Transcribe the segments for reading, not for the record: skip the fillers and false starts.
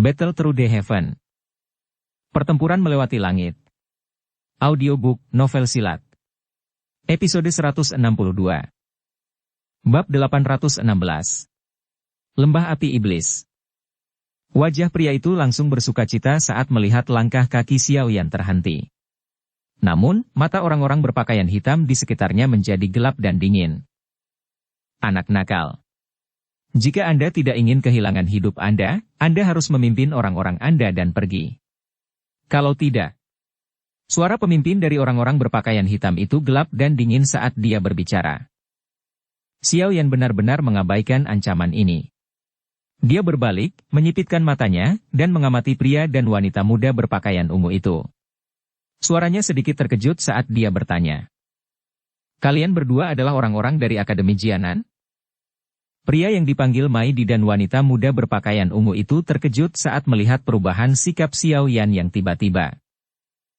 Battle Through the Heaven. Pertempuran melewati langit. Audiobook, novel silat. Episode 162. Bab 816. Lembah Api Iblis. Wajah pria itu langsung bersukacita saat melihat langkah kaki Xiaoyan terhenti. Namun, mata orang-orang berpakaian hitam di sekitarnya menjadi gelap dan dingin. Anak nakal. Jika Anda tidak ingin kehilangan hidup Anda harus memimpin orang-orang Anda dan pergi. Kalau tidak. Suara pemimpin dari orang-orang berpakaian hitam itu gelap dan dingin saat dia berbicara. Xiaoyan benar-benar mengabaikan ancaman ini. Dia berbalik, menyipitkan matanya, dan mengamati pria dan wanita muda berpakaian ungu itu. Suaranya sedikit terkejut saat dia bertanya. Kalian berdua adalah orang-orang dari Akademi Jianan? Pria yang dipanggil Maidi dan wanita muda berpakaian ungu itu terkejut saat melihat perubahan sikap Xiaoyan yang tiba-tiba.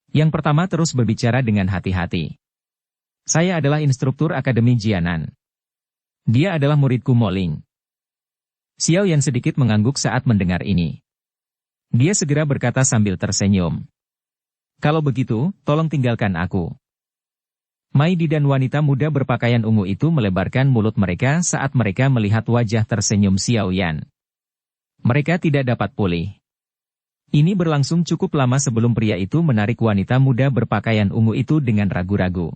Yang pertama terus berbicara dengan hati-hati. Saya adalah instruktur Akademi Jianan. Dia adalah muridku Moling. Xiaoyan sedikit mengangguk saat mendengar ini. Dia segera berkata sambil tersenyum. Kalau begitu, tolong tinggalkan aku. Maidi dan wanita muda berpakaian ungu itu melebarkan mulut mereka saat mereka melihat wajah tersenyum Xiaoyan. Mereka tidak dapat pulih. Ini berlangsung cukup lama sebelum pria itu menarik wanita muda berpakaian ungu itu dengan ragu-ragu.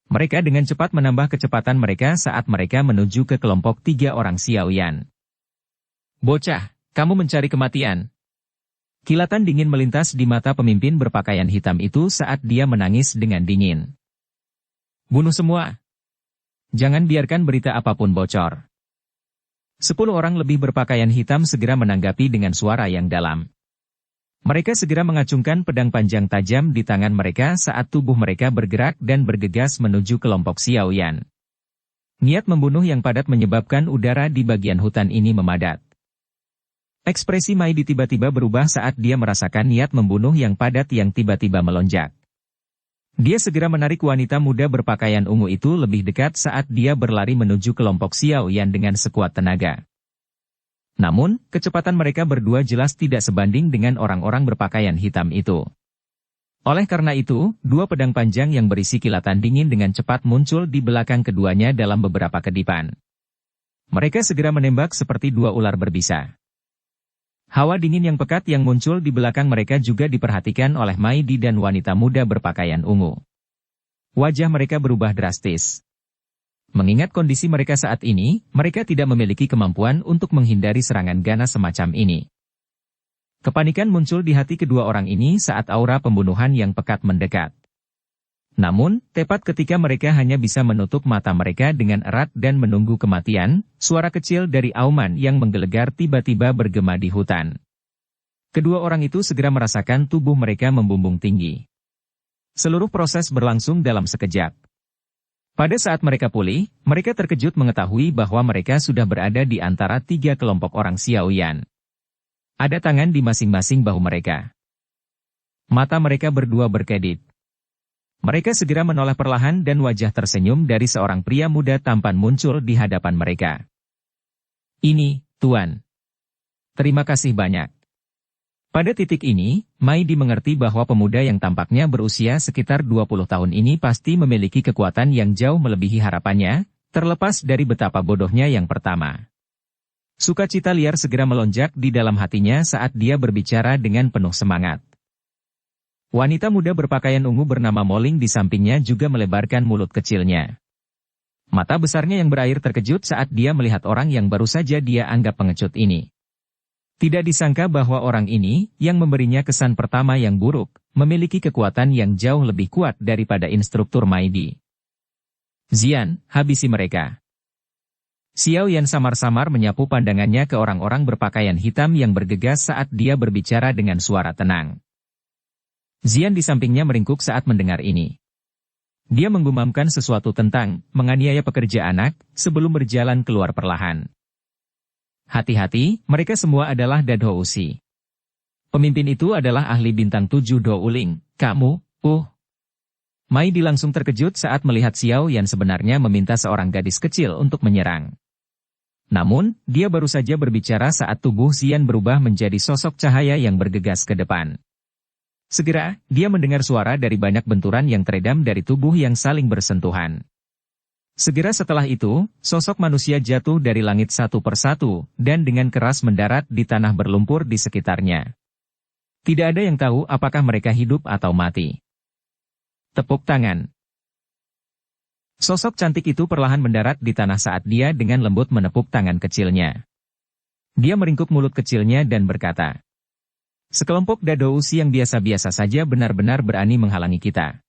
Mereka dengan cepat menambah kecepatan mereka saat mereka menuju ke kelompok 3 orang Xiaoyan. Bocah, kamu mencari kematian. Kilatan dingin melintas di mata pemimpin berpakaian hitam itu saat dia menangis dengan dingin. Bunuh semua. Jangan biarkan berita apapun bocor. 10 orang lebih berpakaian hitam segera menanggapi dengan suara yang dalam. Mereka segera mengacungkan pedang panjang tajam di tangan mereka saat tubuh mereka bergerak dan bergegas menuju kelompok Xiaoyan. Niat membunuh yang padat menyebabkan udara di bagian hutan ini memadat. Ekspresi Maidi tiba-tiba berubah saat dia merasakan niat membunuh yang padat yang tiba-tiba melonjak. Dia segera menarik wanita muda berpakaian ungu itu lebih dekat saat dia berlari menuju kelompok Xiaoyan dengan sekuat tenaga. Namun, kecepatan mereka berdua jelas tidak sebanding dengan orang-orang berpakaian hitam itu. Oleh karena itu, 2 pedang panjang yang berisi kilatan dingin dengan cepat muncul di belakang keduanya dalam beberapa kedipan. Mereka segera menembak seperti 2 ular berbisa. Hawa dingin yang pekat yang muncul di belakang mereka juga diperhatikan oleh Maidi dan wanita muda berpakaian ungu. Wajah mereka berubah drastis. Mengingat kondisi mereka saat ini, mereka tidak memiliki kemampuan untuk menghindari serangan ganas semacam ini. Kepanikan muncul di hati kedua orang ini saat aura pembunuhan yang pekat mendekat. Namun, tepat ketika mereka hanya bisa menutup mata mereka dengan erat dan menunggu kematian, suara kecil dari auman yang menggelegar tiba-tiba bergema di hutan. Kedua orang itu segera merasakan tubuh mereka membumbung tinggi. Seluruh proses berlangsung dalam sekejap. Pada saat mereka pulih, mereka terkejut mengetahui bahwa mereka sudah berada di antara 3 kelompok orang Xiaoyan. Ada tangan di masing-masing bahu mereka. Mata mereka berdua berkedip. Mereka segera menoleh perlahan dan wajah tersenyum dari seorang pria muda tampan muncul di hadapan mereka. Ini, Tuan. Terima kasih banyak. Pada titik ini, Maidi mengerti bahwa pemuda yang tampaknya berusia sekitar 20 tahun ini pasti memiliki kekuatan yang jauh melebihi harapannya, terlepas dari betapa bodohnya yang pertama. Sukacita liar segera melonjak di dalam hatinya saat dia berbicara dengan penuh semangat. Wanita muda berpakaian ungu bernama Moling di sampingnya juga melebarkan mulut kecilnya. Mata besarnya yang berair terkejut saat dia melihat orang yang baru saja dia anggap pengecut ini. Tidak disangka bahwa orang ini, yang memberinya kesan pertama yang buruk, memiliki kekuatan yang jauh lebih kuat daripada instruktur Maidi. Zian, habisi mereka. Xiaoyan samar-samar menyapu pandangannya ke orang-orang berpakaian hitam yang bergegas saat dia berbicara dengan suara tenang. Zian di sampingnya meringkuk saat mendengar ini. Dia menggumamkan sesuatu tentang menganiaya pekerja anak sebelum berjalan keluar perlahan. Hati-hati, mereka semua adalah Dadho Usi. Pemimpin itu adalah ahli bintang 7 Do Uling, kamu, Maidi langsung terkejut saat melihat Xiaoyan sebenarnya meminta seorang gadis kecil untuk menyerang. Namun, dia baru saja berbicara saat tubuh Xian berubah menjadi sosok cahaya yang bergegas ke depan. Segera, dia mendengar suara dari banyak benturan yang teredam dari tubuh yang saling bersentuhan. Segera setelah itu, sosok manusia jatuh dari langit satu persatu, dan dengan keras mendarat di tanah berlumpur di sekitarnya. Tidak ada yang tahu apakah mereka hidup atau mati. Tepuk tangan. Sosok cantik itu perlahan mendarat di tanah saat dia dengan lembut menepuk tangan kecilnya. Dia meringkuk mulut kecilnya dan berkata, "Sekelompok Dadousi yang biasa-biasa saja benar-benar berani menghalangi kita."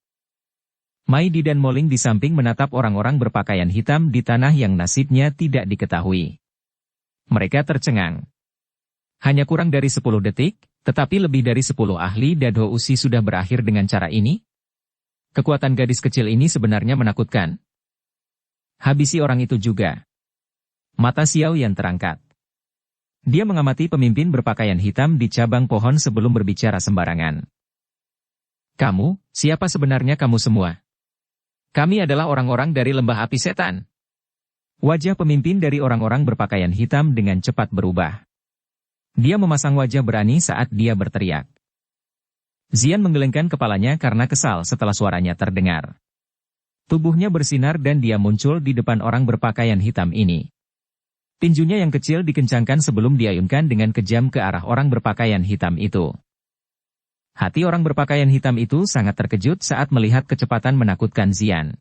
Mai Di dan Moling di samping menatap orang-orang berpakaian hitam di tanah yang nasibnya tidak diketahui. Mereka tercengang. Hanya kurang dari 10 detik, tetapi lebih dari 10 ahli Dadousi sudah berakhir dengan cara ini? Kekuatan gadis kecil ini sebenarnya menakutkan. Habisi orang itu juga. Mata Xiao Yan terangkat. Dia mengamati pemimpin berpakaian hitam di cabang pohon sebelum berbicara sembarangan. "Kamu, siapa sebenarnya kamu semua?" "Kami adalah orang-orang dari lembah api setan." Wajah pemimpin dari orang-orang berpakaian hitam dengan cepat berubah. Dia memasang wajah berani saat dia berteriak. Xian menggelengkan kepalanya karena kesal setelah suaranya terdengar. Tubuhnya bersinar dan dia muncul di depan orang berpakaian hitam ini. Tinjunya yang kecil dikencangkan sebelum diayunkan dengan kejam ke arah orang berpakaian hitam itu. Hati orang berpakaian hitam itu sangat terkejut saat melihat kecepatan menakutkan Xian.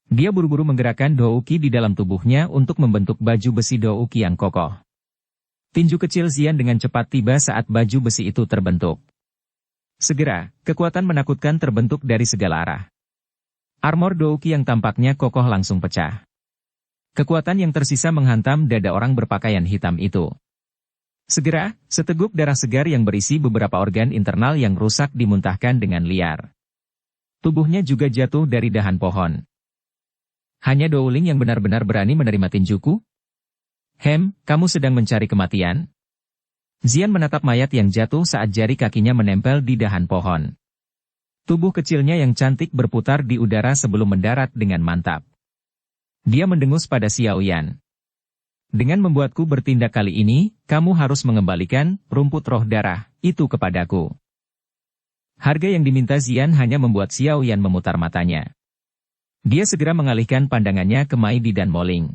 Dia buru-buru menggerakkan Douki di dalam tubuhnya untuk membentuk baju besi Douki yang kokoh. Tinju kecil Xian dengan cepat tiba saat baju besi itu terbentuk. Segera, kekuatan menakutkan terbentuk dari segala arah. Armor Douki yang tampaknya kokoh langsung pecah. Kekuatan yang tersisa menghantam dada orang berpakaian hitam itu. Segera, seteguk darah segar yang berisi beberapa organ internal yang rusak dimuntahkan dengan liar. Tubuhnya juga jatuh dari dahan pohon. Hanya Douling yang benar-benar berani menerima tinjuku? Kamu sedang mencari kematian? Xian menatap mayat yang jatuh saat jari kakinya menempel di dahan pohon. Tubuh kecilnya yang cantik berputar di udara sebelum mendarat dengan mantap. Dia mendengus pada Xiao Yan. "Dengan membuatku bertindak kali ini, kamu harus mengembalikan rumput roh darah itu kepadaku." Harga yang diminta Xian hanya membuat Xiao Yan memutar matanya. Dia segera mengalihkan pandangannya ke Mai Di dan Moling.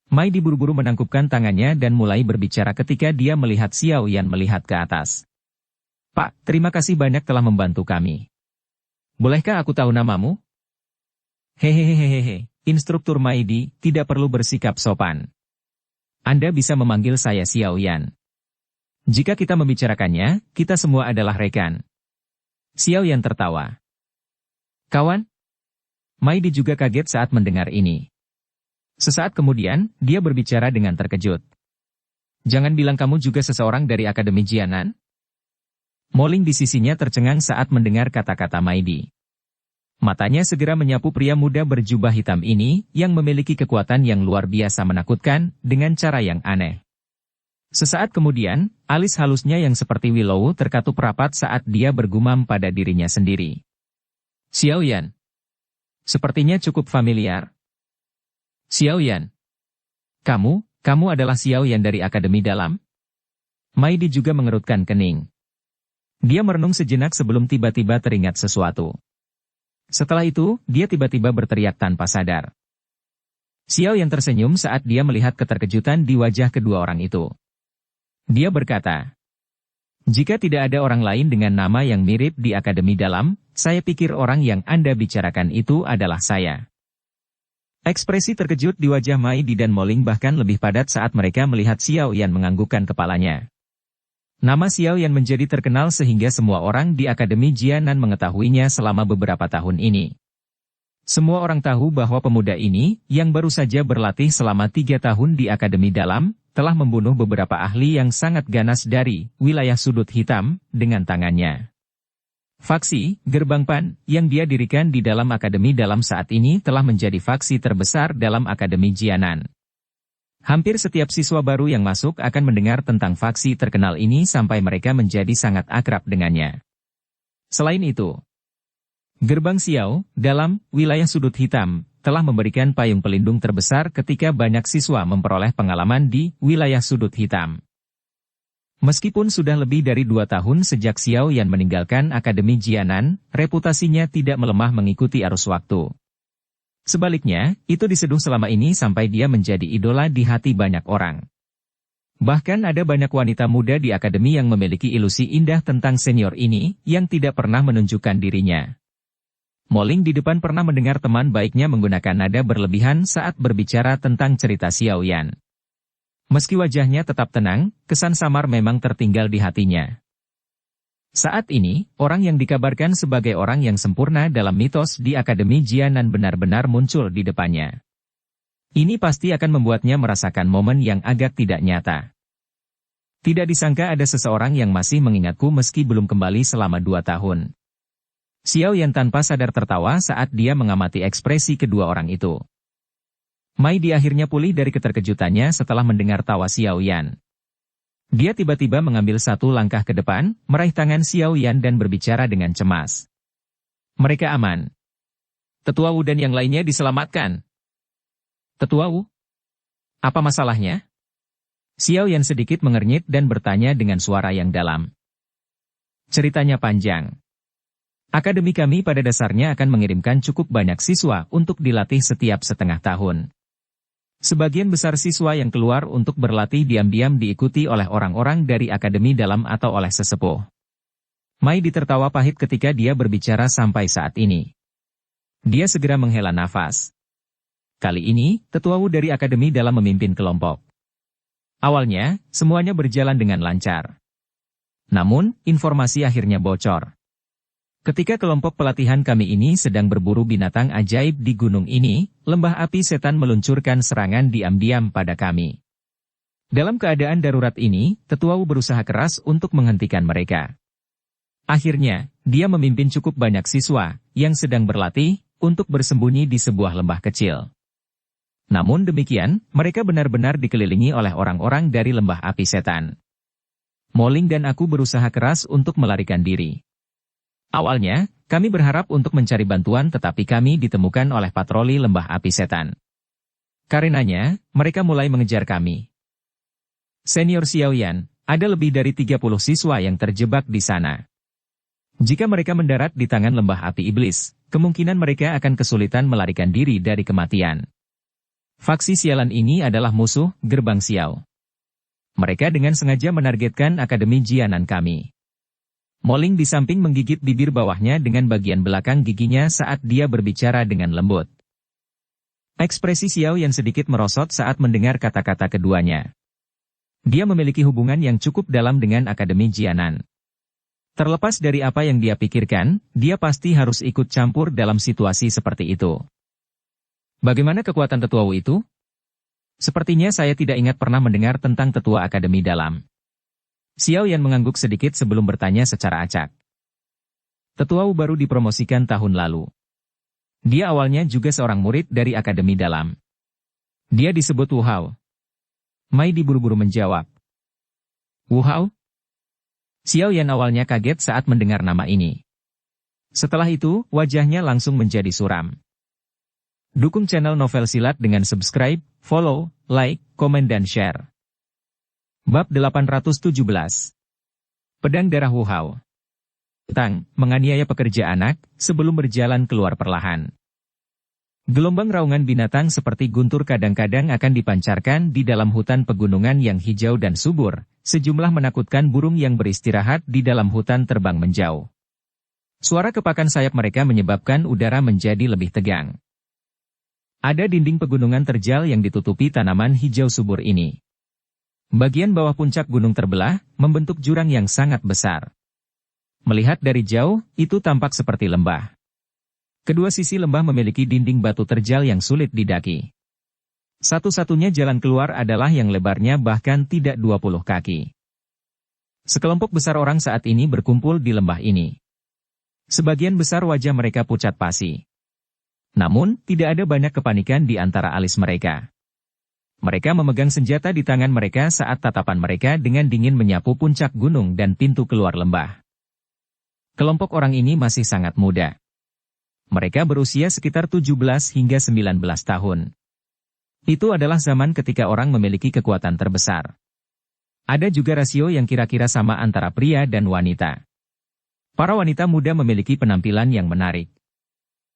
Mai Di buru-buru menangkupkan tangannya dan mulai berbicara ketika dia melihat Xiao Yan melihat ke atas. "Pak, terima kasih banyak telah membantu kami. Bolehkah aku tahu namamu?" "Hehehehehe, Instruktur Mai Di, tidak perlu bersikap sopan. Anda bisa memanggil saya Xiao Yan. Jika kita membicarakannya, kita semua adalah rekan." Xiao Yan tertawa. "Kawan?" Mai Di juga kaget saat mendengar ini. Sesaat kemudian, dia berbicara dengan terkejut. "Jangan bilang kamu juga seseorang dari Akademi Jianan?" Moling di sisinya tercengang saat mendengar kata-kata Mai Di. Matanya segera menyapu pria muda berjubah hitam ini, yang memiliki kekuatan yang luar biasa menakutkan, dengan cara yang aneh. Sesaat kemudian, alis halusnya yang seperti willow terkatup rapat saat dia bergumam pada dirinya sendiri. "Xiao Yan. Sepertinya cukup familiar." "Xiao Yan. Kamu adalah Xiao Yan dari Akademi Dalam?" Mai Di juga mengerutkan kening. Dia merenung sejenak sebelum tiba-tiba teringat sesuatu. Setelah itu, dia tiba-tiba berteriak tanpa sadar. Xiao Yan tersenyum saat dia melihat keterkejutan di wajah kedua orang itu. Dia berkata, "Jika tidak ada orang lain dengan nama yang mirip di Akademi Dalam, saya pikir orang yang Anda bicarakan itu adalah saya." Ekspresi terkejut di wajah Mai Di dan Moling bahkan lebih padat saat mereka melihat Xiao Yan menganggukkan kepalanya. Nama Xiao Yan menjadi terkenal sehingga semua orang di Akademi Jianan mengetahuinya selama beberapa tahun ini. Semua orang tahu bahwa pemuda ini, yang baru saja berlatih selama 3 tahun di Akademi Dalam, telah membunuh beberapa ahli yang sangat ganas dari wilayah sudut hitam dengan tangannya. Faksi, Gerbang Pan, yang dia dirikan di dalam Akademi Dalam saat ini telah menjadi faksi terbesar dalam Akademi Jianan. Hampir setiap siswa baru yang masuk akan mendengar tentang faksi terkenal ini sampai mereka menjadi sangat akrab dengannya. Selain itu, Gerbang Xiao, dalam wilayah sudut hitam, telah memberikan payung pelindung terbesar ketika banyak siswa memperoleh pengalaman di wilayah sudut hitam. Meskipun sudah lebih dari 2 tahun sejak Xiao Yan meninggalkan Akademi Jianan, reputasinya tidak melemah mengikuti arus waktu. Sebaliknya, itu diseduh selama ini sampai dia menjadi idola di hati banyak orang. Bahkan ada banyak wanita muda di akademi yang memiliki ilusi indah tentang senior ini, yang tidak pernah menunjukkan dirinya. Moling di depan pernah mendengar teman baiknya menggunakan nada berlebihan saat berbicara tentang cerita Xiao Yan. Meski wajahnya tetap tenang, kesan samar memang tertinggal di hatinya. Saat ini, orang yang dikabarkan sebagai orang yang sempurna dalam mitos di Akademi Jianan benar-benar muncul di depannya. Ini pasti akan membuatnya merasakan momen yang agak tidak nyata. Tidak disangka ada seseorang yang masih mengingatku meski belum kembali selama 2 tahun. Xiao Yan tanpa sadar tertawa saat dia mengamati ekspresi kedua orang itu. Mai di akhirnya pulih dari keterkejutannya setelah mendengar tawa Xiao Yan. Dia tiba-tiba mengambil satu langkah ke depan, meraih tangan Xiao Yan dan berbicara dengan cemas. Mereka aman. Tetua Wu dan yang lainnya diselamatkan. Tetua Wu? Apa masalahnya? Xiao Yan sedikit mengernyit dan bertanya dengan suara yang dalam. Ceritanya panjang. Akademi kami pada dasarnya akan mengirimkan cukup banyak siswa untuk dilatih setiap setengah tahun. Sebagian besar siswa yang keluar untuk berlatih diam-diam diikuti oleh orang-orang dari akademi dalam atau oleh sesepuh. Mai ditertawa pahit ketika dia berbicara sampai saat ini. Dia segera menghela nafas. Kali ini, tetua Wu dari akademi dalam memimpin kelompok. Awalnya, semuanya berjalan dengan lancar. Namun, informasi akhirnya bocor. Ketika kelompok pelatihan kami ini sedang berburu binatang ajaib di gunung ini, lembah api setan meluncurkan serangan diam-diam pada kami. Dalam keadaan darurat ini, tetua Wu berusaha keras untuk menghentikan mereka. Akhirnya, dia memimpin cukup banyak siswa yang sedang berlatih untuk bersembunyi di sebuah lembah kecil. Namun demikian, mereka benar-benar dikelilingi oleh orang-orang dari lembah api setan. Moling dan aku berusaha keras untuk melarikan diri. Awalnya, kami berharap untuk mencari bantuan tetapi kami ditemukan oleh patroli lembah api setan. Karenanya, mereka mulai mengejar kami. Senior Xiao Yan, ada lebih dari 30 siswa yang terjebak di sana. Jika mereka mendarat di tangan lembah api iblis, kemungkinan mereka akan kesulitan melarikan diri dari kematian. Faksi sialan ini adalah musuh gerbang Xiao. Mereka dengan sengaja menargetkan Akademi Jianan kami. Moling di samping menggigit bibir bawahnya dengan bagian belakang giginya saat dia berbicara dengan lembut. Ekspresi Xiao Yan sedikit merosot saat mendengar kata-kata keduanya. Dia memiliki hubungan yang cukup dalam dengan Akademi Jianan. Terlepas dari apa yang dia pikirkan, dia pasti harus ikut campur dalam situasi seperti itu. Bagaimana kekuatan tetua Wu itu? Sepertinya saya tidak ingat pernah mendengar tentang tetua Akademi dalam. Xiao Yan mengangguk sedikit sebelum bertanya secara acak. Tetua Wu baru dipromosikan tahun lalu. Dia awalnya juga seorang murid dari Akademi dalam. Dia disebut Wu Hao. Mai diburu-buru menjawab. Wu Hao? Xiao Yan awalnya kaget saat mendengar nama ini. Setelah itu, wajahnya langsung menjadi suram. Dukung channel Novel Silat dengan subscribe, follow, like, komen dan share. Bab 817. Pedang Darah Wu Hao. Tang, menganiaya pekerja anak, sebelum berjalan keluar perlahan. Gelombang raungan binatang seperti guntur kadang-kadang akan dipancarkan di dalam hutan pegunungan yang hijau dan subur, sejumlah menakutkan burung yang beristirahat di dalam hutan terbang menjauh. Suara kepakan sayap mereka menyebabkan udara menjadi lebih tegang. Ada dinding pegunungan terjal yang ditutupi tanaman hijau subur ini. Bagian bawah puncak gunung terbelah, membentuk jurang yang sangat besar. Melihat dari jauh, itu tampak seperti lembah. Kedua sisi lembah memiliki dinding batu terjal yang sulit didaki. Satu-satunya jalan keluar adalah yang lebarnya bahkan tidak 20 kaki. Sekelompok besar orang saat ini berkumpul di lembah ini. Sebagian besar wajah mereka pucat pasi. Namun, tidak ada banyak kepanikan di antara alis mereka. Mereka memegang senjata di tangan mereka saat tatapan mereka dengan dingin menyapu puncak gunung dan pintu keluar lembah. Kelompok orang ini masih sangat muda. Mereka berusia sekitar 17 hingga 19 tahun. Itu adalah zaman ketika orang memiliki kekuatan terbesar. Ada juga rasio yang kira-kira sama antara pria dan wanita. Para wanita muda memiliki penampilan yang menarik.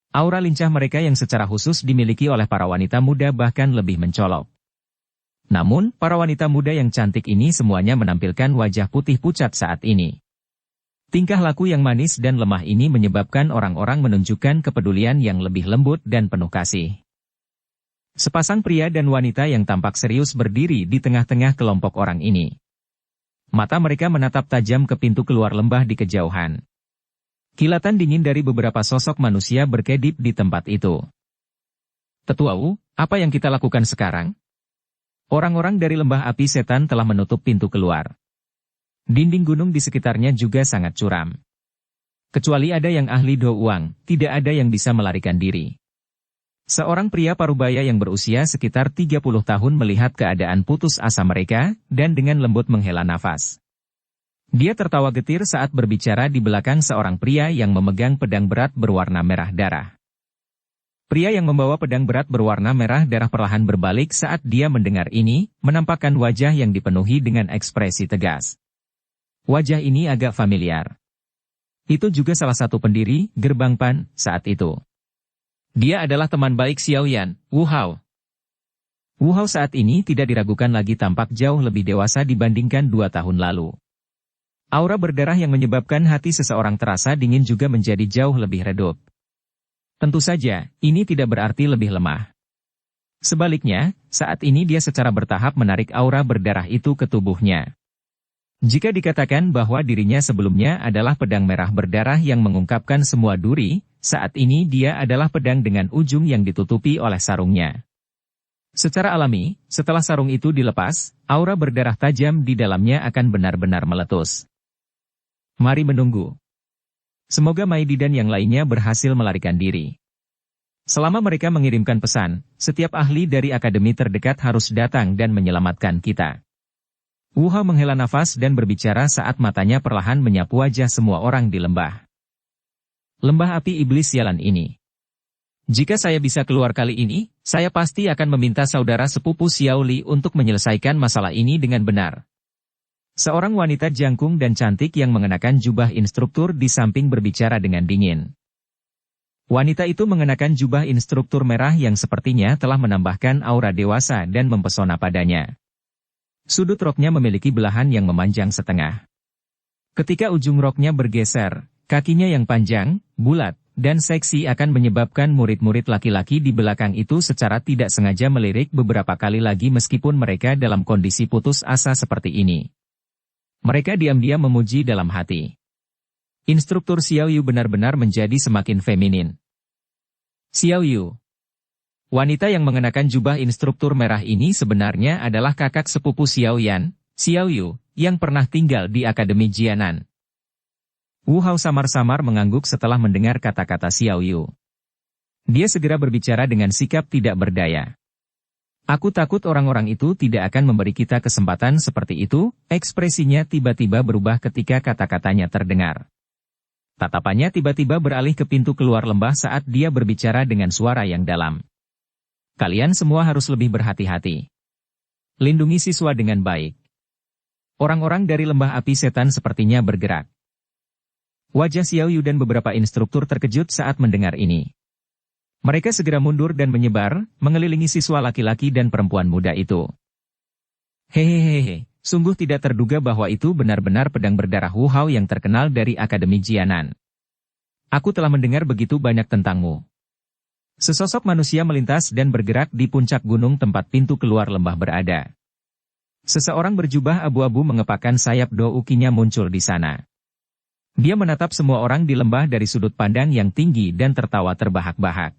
Aura lincah mereka yang secara khusus dimiliki oleh para wanita muda bahkan lebih mencolok. Namun, para wanita muda yang cantik ini semuanya menampilkan wajah putih pucat saat ini. Tingkah laku yang manis dan lemah ini menyebabkan orang-orang menunjukkan kepedulian yang lebih lembut dan penuh kasih. Sepasang pria dan wanita yang tampak serius berdiri di tengah-tengah kelompok orang ini. Mata mereka menatap tajam ke pintu keluar lembah di kejauhan. Kilatan dingin dari beberapa sosok manusia berkedip di tempat itu. Tetua Wu, apa yang kita lakukan sekarang? Orang-orang dari lembah api setan telah menutup pintu keluar. Dinding gunung di sekitarnya juga sangat curam. Kecuali ada yang ahli do uang, tidak ada yang bisa melarikan diri. Seorang pria parubaya yang berusia sekitar 30 tahun melihat keadaan putus asa mereka, dan dengan lembut menghela nafas. Dia tertawa getir saat berbicara di belakang seorang pria yang memegang pedang berat berwarna merah darah. Pria yang membawa pedang berat berwarna merah darah perlahan berbalik saat dia mendengar ini, menampakkan wajah yang dipenuhi dengan ekspresi tegas. Wajah ini agak familiar. Itu juga salah satu pendiri Gerbang Pan saat itu. Dia adalah teman baik Xiao Yan, Wu Hao. Wu Hao saat ini tidak diragukan lagi tampak jauh lebih dewasa dibandingkan 2 tahun lalu. Aura berdarah yang menyebabkan hati seseorang terasa dingin juga menjadi jauh lebih redup. Tentu saja, ini tidak berarti lebih lemah. Sebaliknya, saat ini dia secara bertahap menarik aura berdarah itu ke tubuhnya. Jika dikatakan bahwa dirinya sebelumnya adalah pedang merah berdarah yang mengungkapkan semua duri, saat ini dia adalah pedang dengan ujung yang ditutupi oleh sarungnya. Secara alami, setelah sarung itu dilepas, aura berdarah tajam di dalamnya akan benar-benar meletus. Mari menunggu. Semoga Maidi dan yang lainnya berhasil melarikan diri. Selama mereka mengirimkan pesan, setiap ahli dari akademi terdekat harus datang dan menyelamatkan kita. Wu Hao menghela nafas dan berbicara saat matanya perlahan menyapu wajah semua orang di lembah. Lembah api iblis sialan ini. Jika saya bisa keluar kali ini, saya pasti akan meminta saudara sepupu Xiao Li untuk menyelesaikan masalah ini dengan benar. Seorang wanita jangkung dan cantik yang mengenakan jubah instruktur di samping berbicara dengan dingin. Wanita itu mengenakan jubah instruktur merah yang sepertinya telah menambahkan aura dewasa dan mempesona padanya. Sudut roknya memiliki belahan yang memanjang setengah. Ketika ujung roknya bergeser, kakinya yang panjang, bulat, dan seksi akan menyebabkan murid-murid laki-laki di belakang itu secara tidak sengaja melirik beberapa kali lagi meskipun mereka dalam kondisi putus asa seperti ini. Mereka diam-diam memuji dalam hati. Instruktur Xiao Yu benar-benar menjadi semakin feminin. Xiao Yu. Wanita yang mengenakan jubah instruktur merah ini sebenarnya adalah kakak sepupu Xiao Yan, Xiao Yu, yang pernah tinggal di Akademi Jianan. Wu Hao samar-samar mengangguk setelah mendengar kata-kata Xiao Yu. Dia segera berbicara dengan sikap tidak berdaya. Aku takut orang-orang itu tidak akan memberi kita kesempatan seperti itu, ekspresinya tiba-tiba berubah ketika kata-katanya terdengar. Tatapannya tiba-tiba beralih ke pintu keluar lembah saat dia berbicara dengan suara yang dalam. Kalian semua harus lebih berhati-hati. Lindungi siswa dengan baik. Orang-orang dari lembah api setan sepertinya bergerak. Wajah Xiao Yu dan beberapa instruktur terkejut saat mendengar ini. Mereka segera mundur dan menyebar, mengelilingi siswa laki-laki dan perempuan muda itu. Hehehe, sungguh tidak terduga bahwa itu benar-benar pedang berdarah Wu Hao yang terkenal dari Akademi Jianan. Aku telah mendengar begitu banyak tentangmu. Sesosok manusia melintas dan bergerak di puncak gunung tempat pintu keluar lembah berada. Seseorang berjubah abu-abu mengepakkan sayap do ukinya muncul di sana. Dia menatap semua orang di lembah dari sudut pandang yang tinggi dan tertawa terbahak-bahak.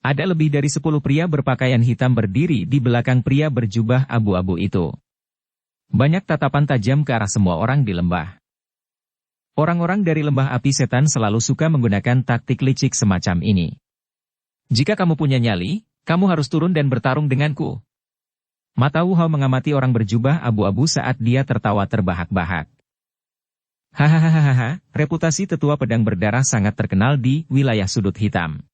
Ada lebih dari 10 pria berpakaian hitam berdiri di belakang pria berjubah abu-abu itu. Banyak tatapan tajam ke arah semua orang di lembah. Orang-orang dari lembah api setan selalu suka menggunakan taktik licik semacam ini. Jika kamu punya nyali, kamu harus turun dan bertarung denganku. Mata Wu Hao mengamati orang berjubah abu-abu saat dia tertawa terbahak-bahak. Hahaha, reputasi tetua pedang berdarah sangat terkenal di wilayah sudut hitam.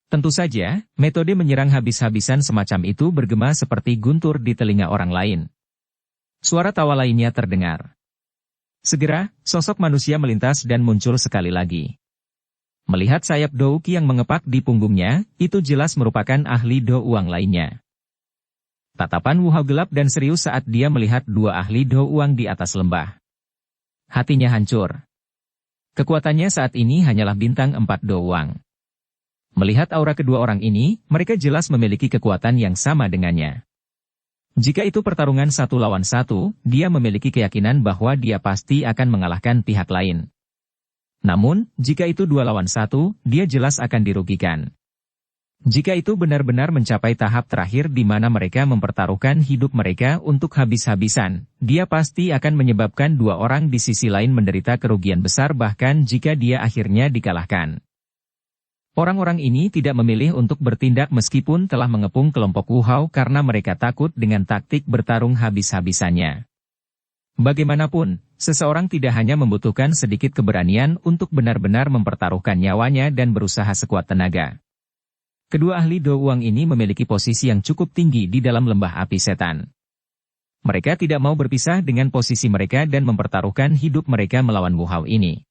Tentu saja, metode menyerang habis-habisan semacam itu bergema seperti guntur di telinga orang lain. Suara tawa lainnya terdengar. Segera, sosok manusia melintas dan muncul sekali lagi. Melihat sayap Douki yang mengepak di punggungnya, itu jelas merupakan ahli Do Uang lainnya. Tatapan Wu Hao gelap dan serius saat dia melihat dua ahli Do Uang di atas lembah. Hatinya hancur. Kekuatannya saat ini hanyalah bintang 4 Do Uang. Melihat aura kedua orang ini, mereka jelas memiliki kekuatan yang sama dengannya. Jika itu pertarungan 1 lawan 1, dia memiliki keyakinan bahwa dia pasti akan mengalahkan pihak lain. Namun, jika itu 2 lawan 1, dia jelas akan dirugikan. Jika itu benar-benar mencapai tahap terakhir di mana mereka mempertaruhkan hidup mereka untuk habis-habisan, dia pasti akan menyebabkan dua orang di sisi lain menderita kerugian besar bahkan jika dia akhirnya dikalahkan. Orang-orang ini tidak memilih untuk bertindak meskipun telah mengepung kelompok Wu Hao karena mereka takut dengan taktik bertarung habis-habisannya. Bagaimanapun, seseorang tidak hanya membutuhkan sedikit keberanian untuk benar-benar mempertaruhkan nyawanya dan berusaha sekuat tenaga. Kedua ahli Do Uang ini memiliki posisi yang cukup tinggi di dalam lembah api setan. Mereka tidak mau berpisah dengan posisi mereka dan mempertaruhkan hidup mereka melawan Wu Hao ini.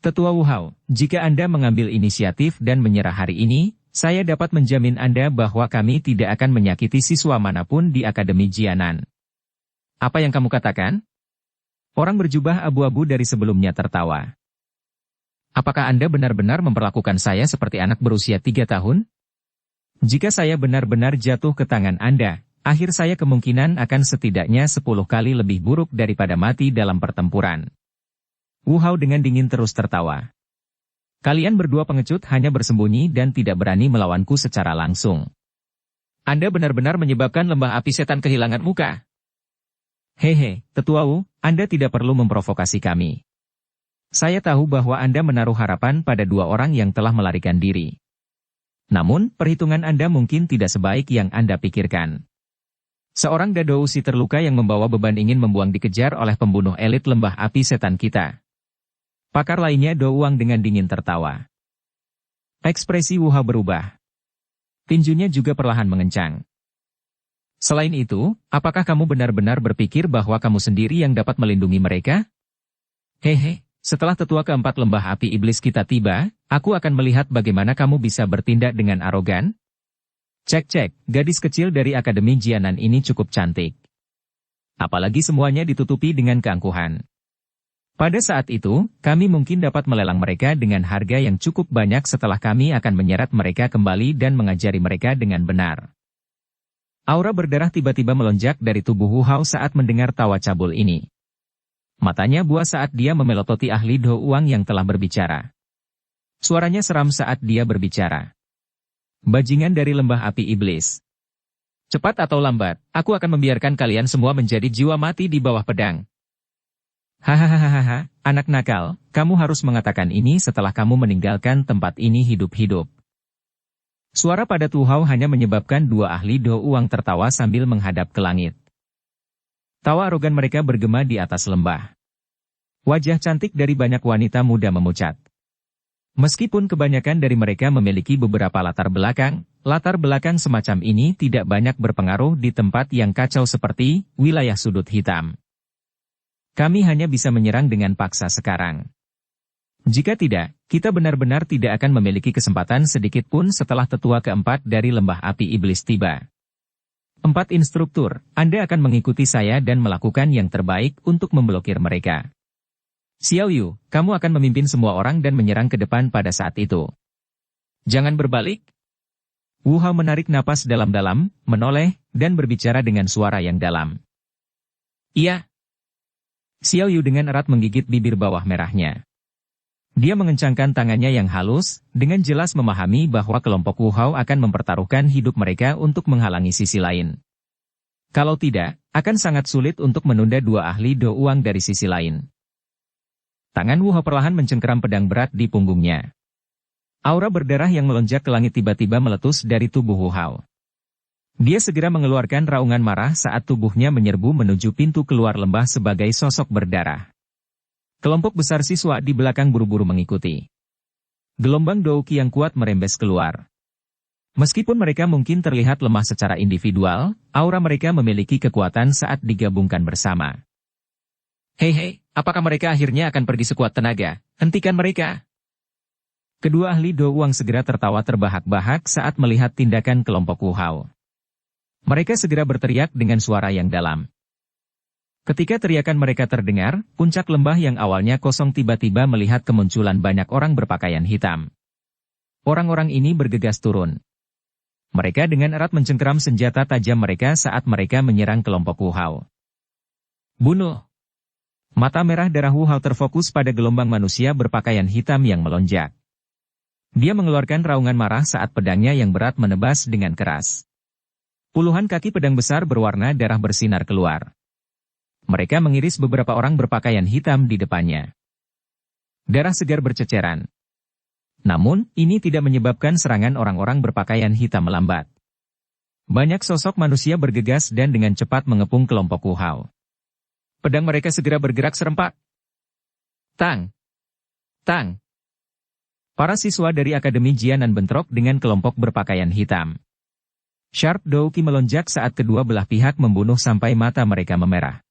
Tetua Wu Hao, jika Anda mengambil inisiatif dan menyerah hari ini, saya dapat menjamin Anda bahwa kami tidak akan menyakiti siswa manapun di Akademi Jianan. Apa yang kamu katakan? Orang berjubah abu-abu dari sebelumnya tertawa. Apakah Anda benar-benar memperlakukan saya seperti anak berusia 3 tahun? Jika saya benar-benar jatuh ke tangan Anda, akhir saya kemungkinan akan setidaknya 10 kali lebih buruk daripada mati dalam pertempuran. Wu Hao dengan dingin terus tertawa. Kalian berdua pengecut hanya bersembunyi dan tidak berani melawanku secara langsung. Anda benar-benar menyebabkan lembah api setan kehilangan muka. Hehe, Tetua Wu, Anda tidak perlu memprovokasi kami. Saya tahu bahwa Anda menaruh harapan pada dua orang yang telah melarikan diri. Namun, perhitungan Anda mungkin tidak sebaik yang Anda pikirkan. Seorang Dadousi terluka yang membawa beban ingin membuang dikejar oleh pembunuh elit lembah api setan kita. Pakar lainnya Do Uang dengan dingin tertawa. Ekspresi Wu Hao berubah. Tinjunya juga perlahan mengencang. Selain itu, apakah kamu benar-benar berpikir bahwa kamu sendiri yang dapat melindungi mereka? Hehe. Setelah tetua keempat lembah api iblis kita tiba, aku akan melihat bagaimana kamu bisa bertindak dengan arogan. Cek-cek, gadis kecil dari Akademi Jianan ini cukup cantik. Apalagi semuanya ditutupi dengan keangkuhan. Pada saat itu, kami mungkin dapat melelang mereka dengan harga yang cukup banyak setelah kami akan menyeret mereka kembali dan mengajari mereka dengan benar. Aura berdarah tiba-tiba melonjak dari tubuh Wu Hao saat mendengar tawa cabul ini. Matanya buas saat dia memelototi ahli Do Uang yang telah berbicara. Suaranya seram saat dia berbicara. Bajingan dari lembah api iblis. Cepat atau lambat, aku akan membiarkan kalian semua menjadi jiwa mati di bawah pedang. Hahaha, anak nakal, kamu harus mengatakan ini setelah kamu meninggalkan tempat ini hidup-hidup. Suara pada Wu Hao hanya menyebabkan dua ahli Do Uang tertawa sambil menghadap ke langit. Tawa arogan mereka bergema di atas lembah. Wajah cantik dari banyak wanita muda memucat. Meskipun kebanyakan dari mereka memiliki beberapa latar belakang semacam ini tidak banyak berpengaruh di tempat yang kacau seperti wilayah sudut hitam. Kami hanya bisa menyerang dengan paksa sekarang. Jika tidak, kita benar-benar tidak akan memiliki kesempatan sedikit pun setelah tetua keempat dari lembah api iblis tiba. 4 instruktur, Anda akan mengikuti saya dan melakukan yang terbaik untuk memblokir mereka. Xiao Yu, kamu akan memimpin semua orang dan menyerang ke depan pada saat itu. Jangan berbalik. Wu Hao menarik napas dalam-dalam, menoleh, dan berbicara dengan suara yang dalam. Iya. Xiao Yu dengan erat menggigit bibir bawah merahnya. Dia mengencangkan tangannya yang halus, dengan jelas memahami bahwa kelompok Wu Hao akan mempertaruhkan hidup mereka untuk menghalangi sisi lain. Kalau tidak, akan sangat sulit untuk menunda dua ahli Do Uang dari sisi lain. Tangan Wu Hao perlahan mencengkeram pedang berat di punggungnya. Aura berdarah yang melonjak ke langit tiba-tiba meletus dari tubuh Wu Hao. Dia segera mengeluarkan raungan marah saat tubuhnya menyerbu menuju pintu keluar lembah sebagai sosok berdarah. Kelompok besar siswa di belakang buru-buru mengikuti. Gelombang Douki yang kuat merembes keluar. Meskipun mereka mungkin terlihat lemah secara individual, aura mereka memiliki kekuatan saat digabungkan bersama. Hei, apakah mereka akhirnya akan pergi sekuat tenaga? Hentikan mereka! Kedua ahli Douang segera tertawa terbahak-bahak saat melihat tindakan kelompok Wu Hao. Mereka segera berteriak dengan suara yang dalam. Ketika teriakan mereka terdengar, puncak lembah yang awalnya kosong tiba-tiba melihat kemunculan banyak orang berpakaian hitam. Orang-orang ini bergegas turun. Mereka dengan erat mencengkeram senjata tajam mereka saat mereka menyerang kelompok Wu Hao. Bunuh! Mata merah darah Wu Hao terfokus pada gelombang manusia berpakaian hitam yang melonjak. Dia mengeluarkan raungan marah saat pedangnya yang berat menebas dengan keras. Puluhan kaki pedang besar berwarna darah bersinar keluar. Mereka mengiris beberapa orang berpakaian hitam di depannya. Darah segar berceceran. Namun, ini tidak menyebabkan serangan orang-orang berpakaian hitam melambat. Banyak sosok manusia bergegas dan dengan cepat mengepung kelompok Wu Hao. Pedang mereka segera bergerak serempak. Tang! Tang! Para siswa dari Akademi Jianan bentrok dengan kelompok berpakaian hitam. Sharp Douki melonjak saat kedua belah pihak membunuh sampai mata mereka memerah.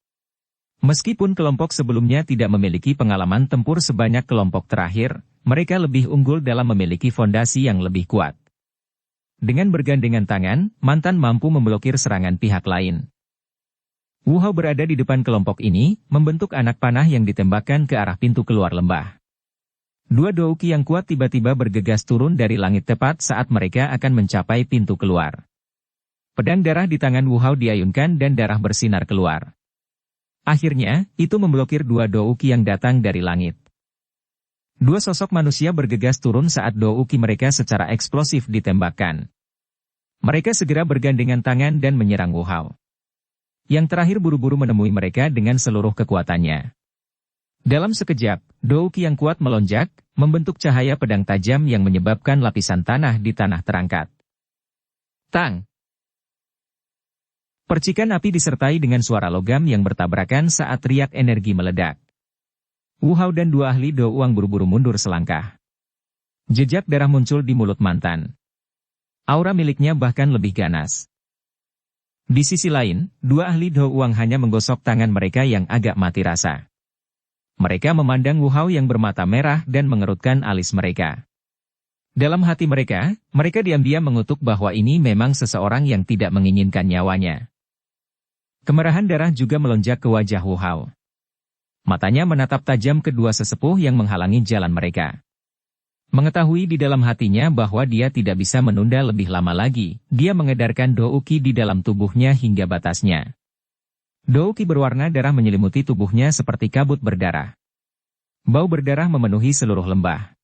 Meskipun kelompok sebelumnya tidak memiliki pengalaman tempur sebanyak kelompok terakhir, mereka lebih unggul dalam memiliki fondasi yang lebih kuat. Dengan bergandengan tangan, mantan mampu memblokir serangan pihak lain. Wu Hao berada di depan kelompok ini, membentuk anak panah yang ditembakkan ke arah pintu keluar lembah. Dua Douki yang kuat tiba-tiba bergegas turun dari langit tepat saat mereka akan mencapai pintu keluar. Pedang darah di tangan Wu Hao diayunkan dan darah bersinar keluar. Akhirnya, itu memblokir dua Douki yang datang dari langit. Dua sosok manusia bergegas turun saat Douki mereka secara eksplosif ditembakkan. Mereka segera bergandengan tangan dan menyerang Wu Hao. Yang terakhir buru-buru menemui mereka dengan seluruh kekuatannya. Dalam sekejap, Douki yang kuat melonjak, membentuk cahaya pedang tajam yang menyebabkan lapisan tanah di tanah terangkat. Tang! Percikan api disertai dengan suara logam yang bertabrakan saat riak energi meledak. Wu Hao dan dua ahli Douang buru-buru mundur selangkah. Jejak darah muncul di mulut mantan. Aura miliknya bahkan lebih ganas. Di sisi lain, dua ahli Douang hanya menggosok tangan mereka yang agak mati rasa. Mereka memandang Wu Hao yang bermata merah dan mengerutkan alis mereka. Dalam hati mereka, mereka diam-diam mengutuk bahwa ini memang seseorang yang tidak menginginkan nyawanya. Kemerahan darah juga melonjak ke wajah Wu Hao. Matanya menatap tajam kedua sesepuh yang menghalangi jalan mereka. Mengetahui di dalam hatinya bahwa dia tidak bisa menunda lebih lama lagi, dia mengedarkan Douki di dalam tubuhnya hingga batasnya. Douki berwarna darah menyelimuti tubuhnya seperti kabut berdarah. Bau berdarah memenuhi seluruh lembah.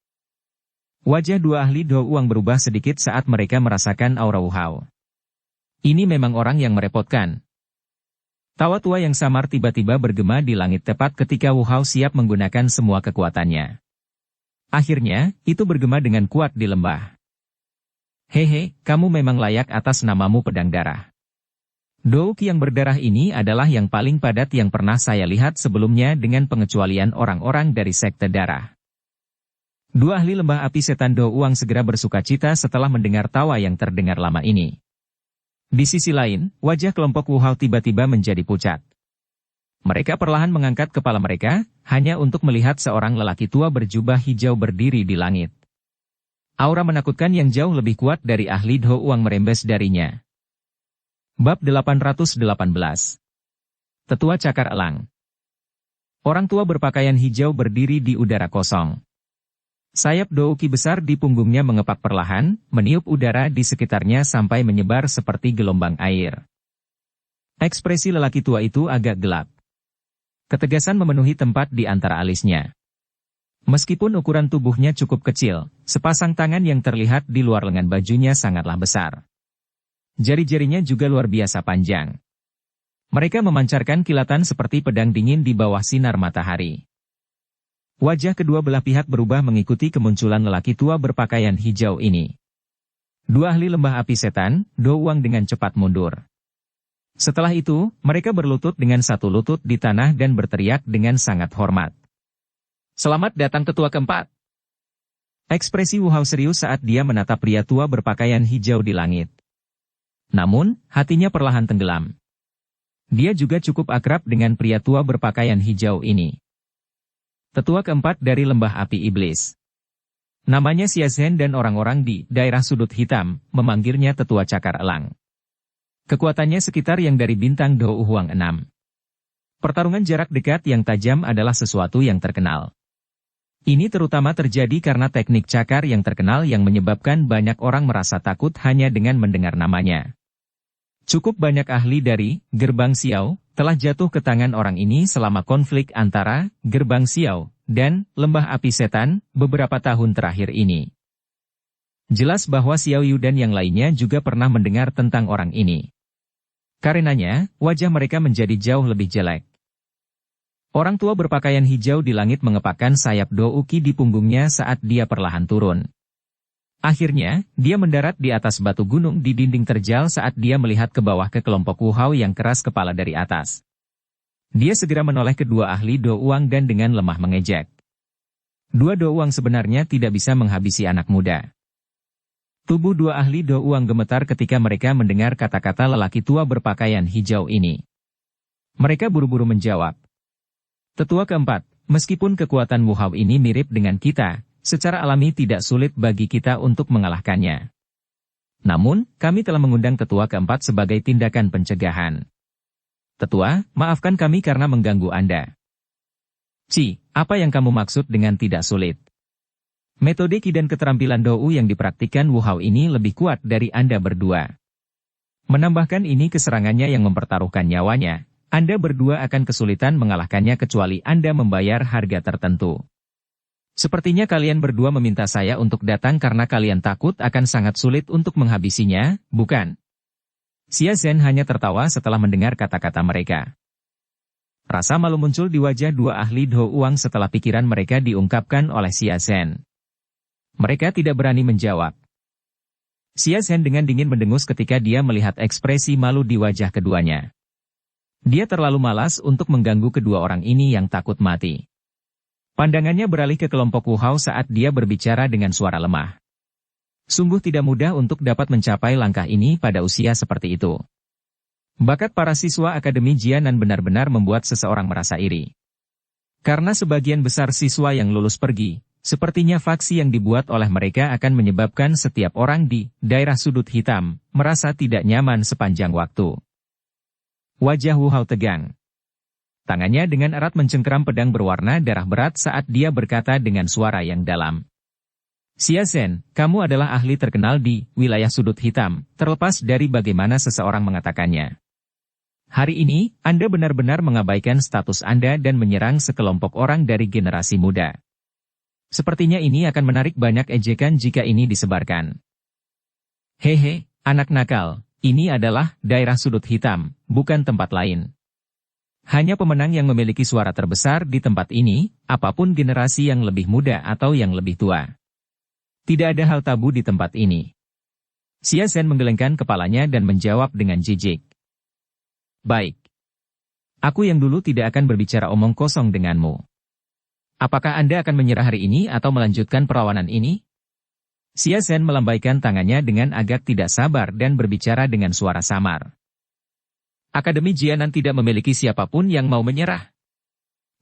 Wajah dua ahli Douang berubah sedikit saat mereka merasakan aura Wu Hao. Ini memang orang yang merepotkan. Tawa tua yang samar tiba-tiba bergema di langit tepat ketika Wu Hao siap menggunakan semua kekuatannya. Akhirnya, itu bergema dengan kuat di lembah. Hehe, kamu memang layak atas namamu pedang darah. Douki yang berdarah ini adalah yang paling padat yang pernah saya lihat sebelumnya dengan pengecualian orang-orang dari sekte darah. Dua ahli lembah api setan Douang segera bersukacita setelah mendengar tawa yang terdengar lama ini. Di sisi lain, wajah kelompok Wu Hao tiba-tiba menjadi pucat. Mereka perlahan mengangkat kepala mereka, hanya untuk melihat seorang lelaki tua berjubah hijau berdiri di langit. Aura menakutkan yang jauh lebih kuat dari ahli Douang merembes darinya. Bab 818. Tetua Cakar Elang. Orang tua berpakaian hijau berdiri di udara kosong. Sayap Douki besar di punggungnya mengepak perlahan, meniup udara di sekitarnya sampai menyebar seperti gelombang air. Ekspresi lelaki tua itu agak gelap. Ketegasan memenuhi tempat di antara alisnya. Meskipun ukuran tubuhnya cukup kecil, sepasang tangan yang terlihat di luar lengan bajunya sangatlah besar. Jari-jarinya juga luar biasa panjang. Mereka memancarkan kilatan seperti pedang dingin di bawah sinar matahari. Wajah kedua belah pihak berubah mengikuti kemunculan lelaki tua berpakaian hijau ini. Dua ahli lembah api setan, Douang dengan cepat mundur. Setelah itu, mereka berlutut dengan satu lutut di tanah dan berteriak dengan sangat hormat. Selamat datang ketua keempat. Ekspresi Wu Hao serius saat dia menatap pria tua berpakaian hijau di langit. Namun, hatinya perlahan tenggelam. Dia juga cukup akrab dengan pria tua berpakaian hijau ini. Tetua keempat dari Lembah Api Iblis. Namanya Xia Zhen dan orang-orang di daerah sudut hitam memanggilnya Tetua Cakar Elang. Kekuatannya sekitar yang dari bintang Dou Huang 6. Pertarungan jarak dekat yang tajam adalah sesuatu yang terkenal. Ini terutama terjadi karena teknik cakar yang terkenal yang menyebabkan banyak orang merasa takut hanya dengan mendengar namanya. Cukup banyak ahli dari Gerbang Xiao telah jatuh ke tangan orang ini selama konflik antara Gerbang Xiao dan Lembah Api Setan beberapa tahun terakhir ini. Jelas bahwa Xiao Yu dan yang lainnya juga pernah mendengar tentang orang ini. Karenanya, wajah mereka menjadi jauh lebih jelek. Orang tua berpakaian hijau di langit mengepakkan sayap Douki di punggungnya saat dia perlahan turun. Akhirnya, dia mendarat di atas batu gunung di dinding terjal saat dia melihat ke bawah ke kelompok Wu Hao yang keras kepala dari atas. Dia segera menoleh kedua ahli Do Uang dan dengan lemah mengejek. Dua Do Uang sebenarnya tidak bisa menghabisi anak muda. Tubuh dua ahli Do Uang gemetar ketika mereka mendengar kata-kata lelaki tua berpakaian hijau ini. Mereka buru-buru menjawab. Tetua keempat, meskipun kekuatan Wu Hao ini mirip dengan kita, secara alami tidak sulit bagi kita untuk mengalahkannya. Namun, kami telah mengundang tetua keempat sebagai tindakan pencegahan. Tetua, maafkan kami karena mengganggu Anda. Apa yang kamu maksud dengan tidak sulit? Metode Qi dan keterampilan Dou yang dipraktikkan Wu Hao ini lebih kuat dari Anda berdua. Menambahkan ini keserangannya yang mempertaruhkan nyawanya. Anda berdua akan kesulitan mengalahkannya kecuali Anda membayar harga tertentu. Sepertinya kalian berdua meminta saya untuk datang karena kalian takut akan sangat sulit untuk menghabisinya, bukan? Xia Zhen hanya tertawa setelah mendengar kata-kata mereka. Rasa malu muncul di wajah dua ahli Do Uang setelah pikiran mereka diungkapkan oleh Xia Zhen. Mereka tidak berani menjawab. Xia Zhen dengan dingin mendengus ketika dia melihat ekspresi malu di wajah keduanya. Dia terlalu malas untuk mengganggu kedua orang ini yang takut mati. Pandangannya beralih ke kelompok Wu Hao saat dia berbicara dengan suara lemah. Sungguh tidak mudah untuk dapat mencapai langkah ini pada usia seperti itu. Bakat para siswa Akademi Jianan benar-benar membuat seseorang merasa iri. Karena sebagian besar siswa yang lulus pergi, sepertinya faksi yang dibuat oleh mereka akan menyebabkan setiap orang di daerah sudut hitam merasa tidak nyaman sepanjang waktu. Wajah Wu Hao tegang. Tangannya dengan erat mencengkeram pedang berwarna darah berat saat dia berkata dengan suara yang dalam. Xia Zhen, kamu adalah ahli terkenal di wilayah sudut hitam, terlepas dari bagaimana seseorang mengatakannya. Hari ini, Anda benar-benar mengabaikan status Anda dan menyerang sekelompok orang dari generasi muda. Sepertinya ini akan menarik banyak ejekan jika ini disebarkan. Hehe, anak nakal. Ini adalah daerah sudut hitam, bukan tempat lain. Hanya pemenang yang memiliki suara terbesar di tempat ini, apapun generasi yang lebih muda atau yang lebih tua. Tidak ada hal tabu di tempat ini. Xia Zhen menggelengkan kepalanya dan menjawab dengan jijik. Baik. Aku yang dulu tidak akan berbicara omong kosong denganmu. Apakah Anda akan menyerah hari ini atau melanjutkan perlawanan ini? Xia Zhen melambaikan tangannya dengan agak tidak sabar dan berbicara dengan suara samar. Akademi Jianan tidak memiliki siapapun yang mau menyerah.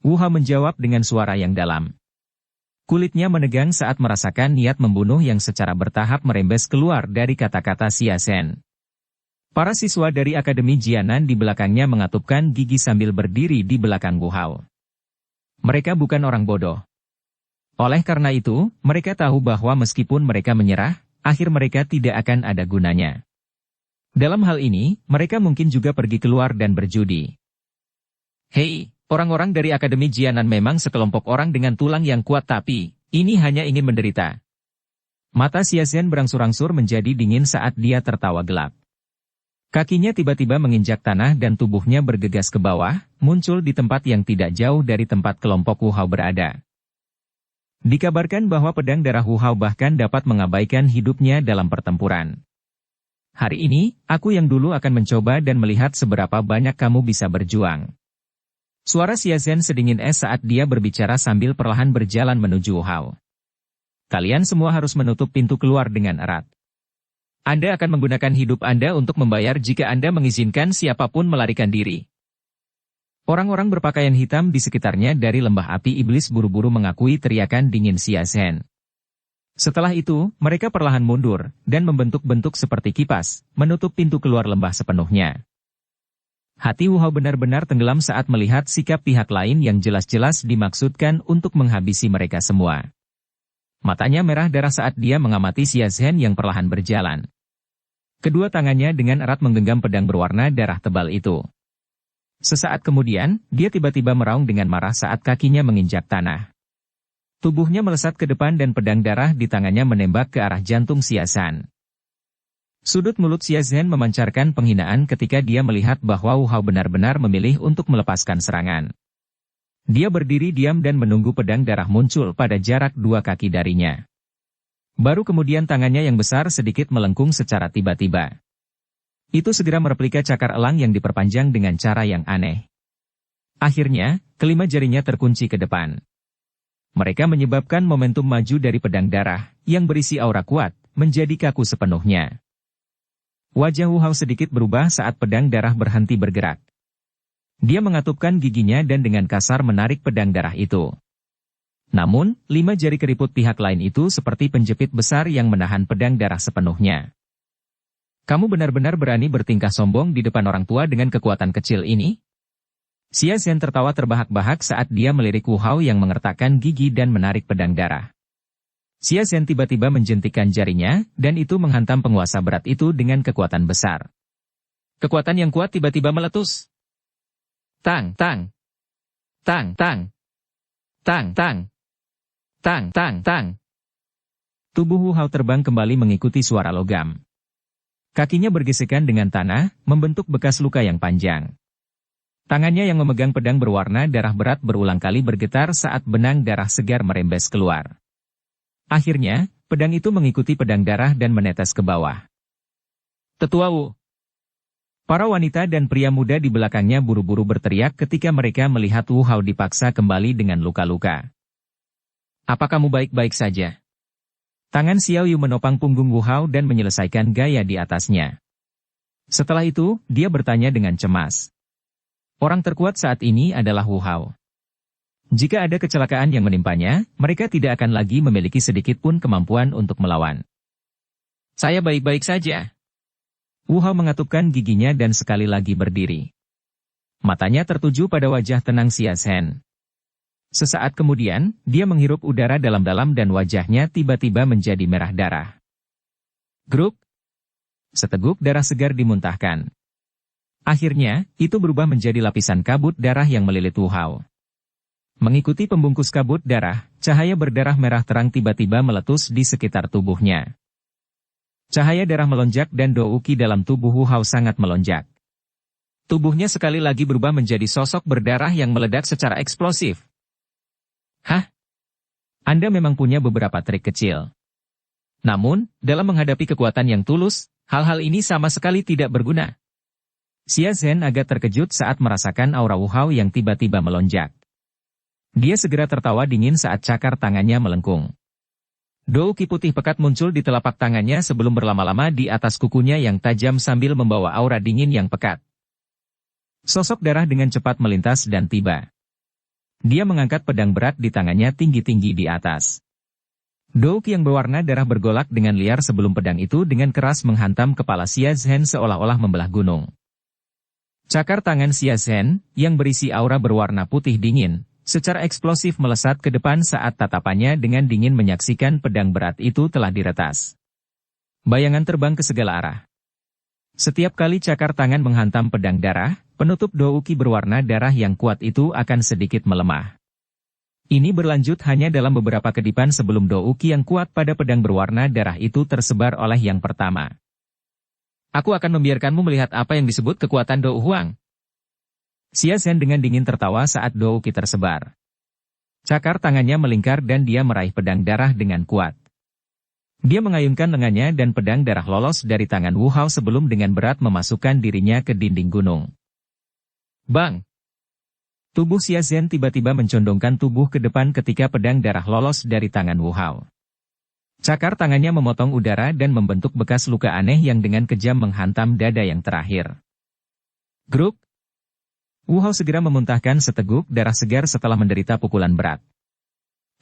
Wu Hao menjawab dengan suara yang dalam. Kulitnya menegang saat merasakan niat membunuh yang secara bertahap merembes keluar dari kata-kata Xia Zhen. Para siswa dari Akademi Jianan di belakangnya mengatupkan gigi sambil berdiri di belakang Wu Hao. Mereka bukan orang bodoh. Oleh karena itu, mereka tahu bahwa meskipun mereka menyerah, akhir mereka tidak akan ada gunanya. Dalam hal ini, mereka mungkin juga pergi keluar dan berjudi. Hei, orang-orang dari Akademi Jianan memang sekelompok orang dengan tulang yang kuat tapi, ini hanya ingin menderita. Mata Xia Zhen berangsur-angsur menjadi dingin saat dia tertawa gelap. Kakinya tiba-tiba menginjak tanah dan tubuhnya bergegas ke bawah, muncul di tempat yang tidak jauh dari tempat kelompok Wu Hao berada. Dikabarkan bahwa pedang darah Wu Hao bahkan dapat mengabaikan hidupnya dalam pertempuran. Hari ini, aku yang dulu akan mencoba dan melihat seberapa banyak kamu bisa berjuang. Suara Xia Zhen sedingin es saat dia berbicara sambil perlahan berjalan menuju Wu Hao. Kalian semua harus menutup pintu keluar dengan erat. Anda akan menggunakan hidup Anda untuk membayar jika Anda mengizinkan siapapun melarikan diri. Orang-orang berpakaian hitam di sekitarnya dari lembah api iblis buru-buru mengakui teriakan dingin Xia Zhen. Setelah itu, mereka perlahan mundur, dan membentuk-bentuk seperti kipas, menutup pintu keluar lembah sepenuhnya. Hati Wu Hao benar-benar tenggelam saat melihat sikap pihak lain yang jelas-jelas dimaksudkan untuk menghabisi mereka semua. Matanya merah darah saat dia mengamati Xia Zhen yang perlahan berjalan. Kedua tangannya dengan erat menggenggam pedang berwarna darah tebal itu. Sesaat kemudian, dia tiba-tiba meraung dengan marah saat kakinya menginjak tanah. Tubuhnya melesat ke depan dan pedang darah di tangannya menembak ke arah jantung Xia Zhen. Sudut mulut Xia Zhen memancarkan penghinaan ketika dia melihat bahwa Wu Hao benar-benar memilih untuk melepaskan serangan. Dia berdiri diam dan menunggu pedang darah muncul pada jarak 2 kaki darinya. Baru kemudian tangannya yang besar sedikit melengkung secara tiba-tiba. Itu segera mereplika cakar elang yang diperpanjang dengan cara yang aneh. Akhirnya, kelima jarinya terkunci ke depan. Mereka menyebabkan momentum maju dari pedang darah, yang berisi aura kuat, menjadi kaku sepenuhnya. Wajah Wu Hao sedikit berubah saat pedang darah berhenti bergerak. Dia mengatupkan giginya dan dengan kasar menarik pedang darah itu. Namun, 5 jari keriput pihak lain itu seperti penjepit besar yang menahan pedang darah sepenuhnya. Kamu benar-benar berani bertingkah sombong di depan orang tua dengan kekuatan kecil ini? Xia Zhen tertawa terbahak-bahak saat dia melirik Wu Hao yang mengertakkan gigi dan menarik pedang darah. Xia Zhen tiba-tiba menjentikkan jarinya, dan itu menghantam penguasa berat itu dengan kekuatan besar. Kekuatan yang kuat tiba-tiba meletus. Tang, tang. Tang, tang. Tang, tang. Tang, tang, tang. Tubuh Wu Hao terbang kembali mengikuti suara logam. Kakinya bergesekan dengan tanah, membentuk bekas luka yang panjang. Tangannya yang memegang pedang berwarna darah berat berulang kali bergetar saat benang darah segar merembes keluar. Akhirnya, pedang itu mengikuti pedang darah dan menetes ke bawah. Tetua Wu. Para wanita dan pria muda di belakangnya buru-buru berteriak ketika mereka melihat Wu Hao dipaksa kembali dengan luka-luka. Apa kamu baik-baik saja? Tangan Xiao Yu menopang punggung Wu Hao dan menyelesaikan gaya di atasnya. Setelah itu, dia bertanya dengan cemas. Orang terkuat saat ini adalah Wu Hao. Jika ada kecelakaan yang menimpanya, mereka tidak akan lagi memiliki sedikit pun kemampuan untuk melawan. Saya baik-baik saja. Wu Hao mengatupkan giginya dan sekali lagi berdiri. Matanya tertuju pada wajah tenang Xia Zhen. Sesaat kemudian, dia menghirup udara dalam-dalam dan wajahnya tiba-tiba menjadi merah darah. Grup. Seteguk darah segar dimuntahkan. Akhirnya, itu berubah menjadi lapisan kabut darah yang melilit Wu Hao. Mengikuti pembungkus kabut darah, cahaya berdarah merah terang tiba-tiba meletus di sekitar tubuhnya. Cahaya darah melonjak dan douki dalam tubuh Wu Hao sangat melonjak. Tubuhnya sekali lagi berubah menjadi sosok berdarah yang meledak secara eksplosif. Hah? Anda memang punya beberapa trik kecil. Namun, dalam menghadapi kekuatan yang tulus, hal-hal ini sama sekali tidak berguna. Xia Zhen agak terkejut saat merasakan aura Wu Hao yang tiba-tiba melonjak. Dia segera tertawa dingin saat cakar tangannya melengkung. Douki putih pekat muncul di telapak tangannya sebelum berlama-lama di atas kukunya yang tajam sambil membawa aura dingin yang pekat. Sosok darah dengan cepat melintas dan tiba. Dia mengangkat pedang berat di tangannya tinggi-tinggi di atas. Douki yang berwarna darah bergolak dengan liar sebelum pedang itu dengan keras menghantam kepala Xia Zhen seolah-olah membelah gunung. Cakar tangan Xia Zhen, yang berisi aura berwarna putih dingin, secara eksplosif melesat ke depan saat tatapannya dengan dingin menyaksikan pedang berat itu telah diretas. Bayangan terbang ke segala arah. Setiap kali cakar tangan menghantam pedang darah, penutup douki berwarna darah yang kuat itu akan sedikit melemah. Ini berlanjut hanya dalam beberapa kedipan sebelum douki yang kuat pada pedang berwarna darah itu tersebar oleh yang pertama. Aku akan membiarkanmu melihat apa yang disebut kekuatan Dou Huang. Xia Zhen dengan dingin tertawa saat douki tersebar. Cakar tangannya melingkar dan dia meraih pedang darah dengan kuat. Dia mengayunkan lengannya dan pedang darah lolos dari tangan Wu Hao sebelum dengan berat memasukkan dirinya ke dinding gunung. Bang! Tubuh Xia Zhen tiba-tiba mencondongkan tubuh ke depan ketika pedang darah lolos dari tangan Wu Hao. Cakar tangannya memotong udara dan membentuk bekas luka aneh yang dengan kejam menghantam dada yang terakhir. Gruk! Wu Hao segera memuntahkan seteguk darah segar setelah menderita pukulan berat.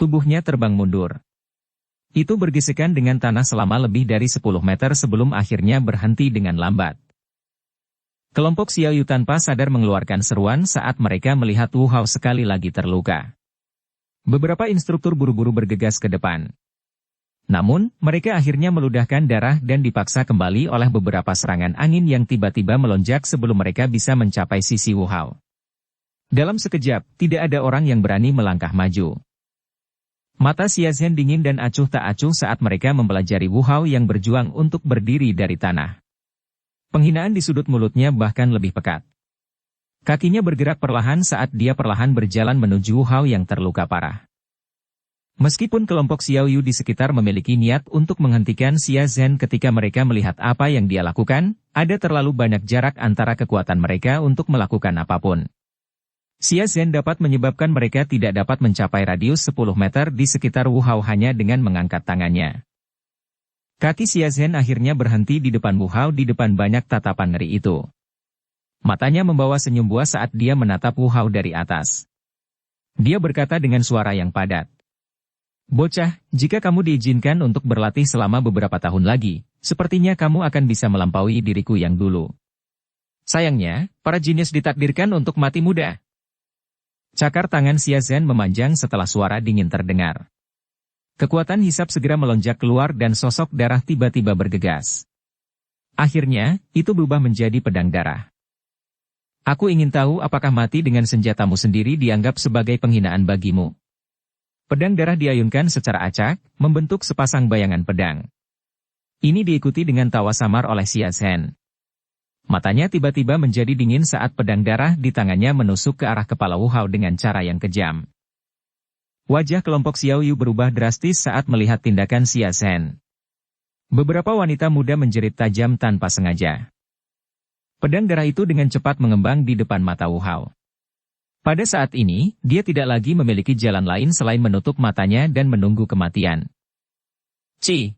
Tubuhnya terbang mundur. Itu bergesekan dengan tanah selama lebih dari 10 meter sebelum akhirnya berhenti dengan lambat. Kelompok Xiao Yu tanpa sadar mengeluarkan seruan saat mereka melihat Wu Hao sekali lagi terluka. Beberapa instruktur buru-buru bergegas ke depan. Namun, mereka akhirnya meludahkan darah dan dipaksa kembali oleh beberapa serangan angin yang tiba-tiba melonjak sebelum mereka bisa mencapai sisi Wu Hao. Dalam sekejap, tidak ada orang yang berani melangkah maju. Mata Xia Zhen dingin dan acuh tak acuh saat mereka mempelajari Wu Hao yang berjuang untuk berdiri dari tanah. Penghinaan di sudut mulutnya bahkan lebih pekat. Kakinya bergerak perlahan saat dia perlahan berjalan menuju Wu Hao yang terluka parah. Meskipun kelompok Xiao Yu di sekitar memiliki niat untuk menghentikan Xia Zhen ketika mereka melihat apa yang dia lakukan, ada terlalu banyak jarak antara kekuatan mereka untuk melakukan apapun. Xia Zhen dapat menyebabkan mereka tidak dapat mencapai radius 10 meter di sekitar Wu Hao hanya dengan mengangkat tangannya. Kaki Xia Zhen akhirnya berhenti di depan Wu Hao di depan banyak tatapan ngeri itu. Matanya membawa senyum buas saat dia menatap Wu Hao dari atas. Dia berkata dengan suara yang padat. Bocah, jika kamu diizinkan untuk berlatih selama beberapa tahun lagi, sepertinya kamu akan bisa melampaui diriku yang dulu. Sayangnya, para jenius ditakdirkan untuk mati muda. Cakar tangan Xia Zhen memanjang setelah suara dingin terdengar. Kekuatan hisap segera melonjak keluar dan sosok darah tiba-tiba bergegas. Akhirnya, itu berubah menjadi pedang darah. Aku ingin tahu apakah mati dengan senjatamu sendiri dianggap sebagai penghinaan bagimu. Pedang darah diayunkan secara acak, membentuk sepasang bayangan pedang. Ini diikuti dengan tawa samar oleh Xia Zhen. Matanya tiba-tiba menjadi dingin saat pedang darah di tangannya menusuk ke arah kepala Wu Hao dengan cara yang kejam. Wajah kelompok Xiao Yu berubah drastis saat melihat tindakan Xia Zhen. Beberapa wanita muda menjerit tajam tanpa sengaja. Pedang darah itu dengan cepat mengembang di depan mata Wu Hao. Pada saat ini, dia tidak lagi memiliki jalan lain selain menutup matanya dan menunggu kematian. Ci!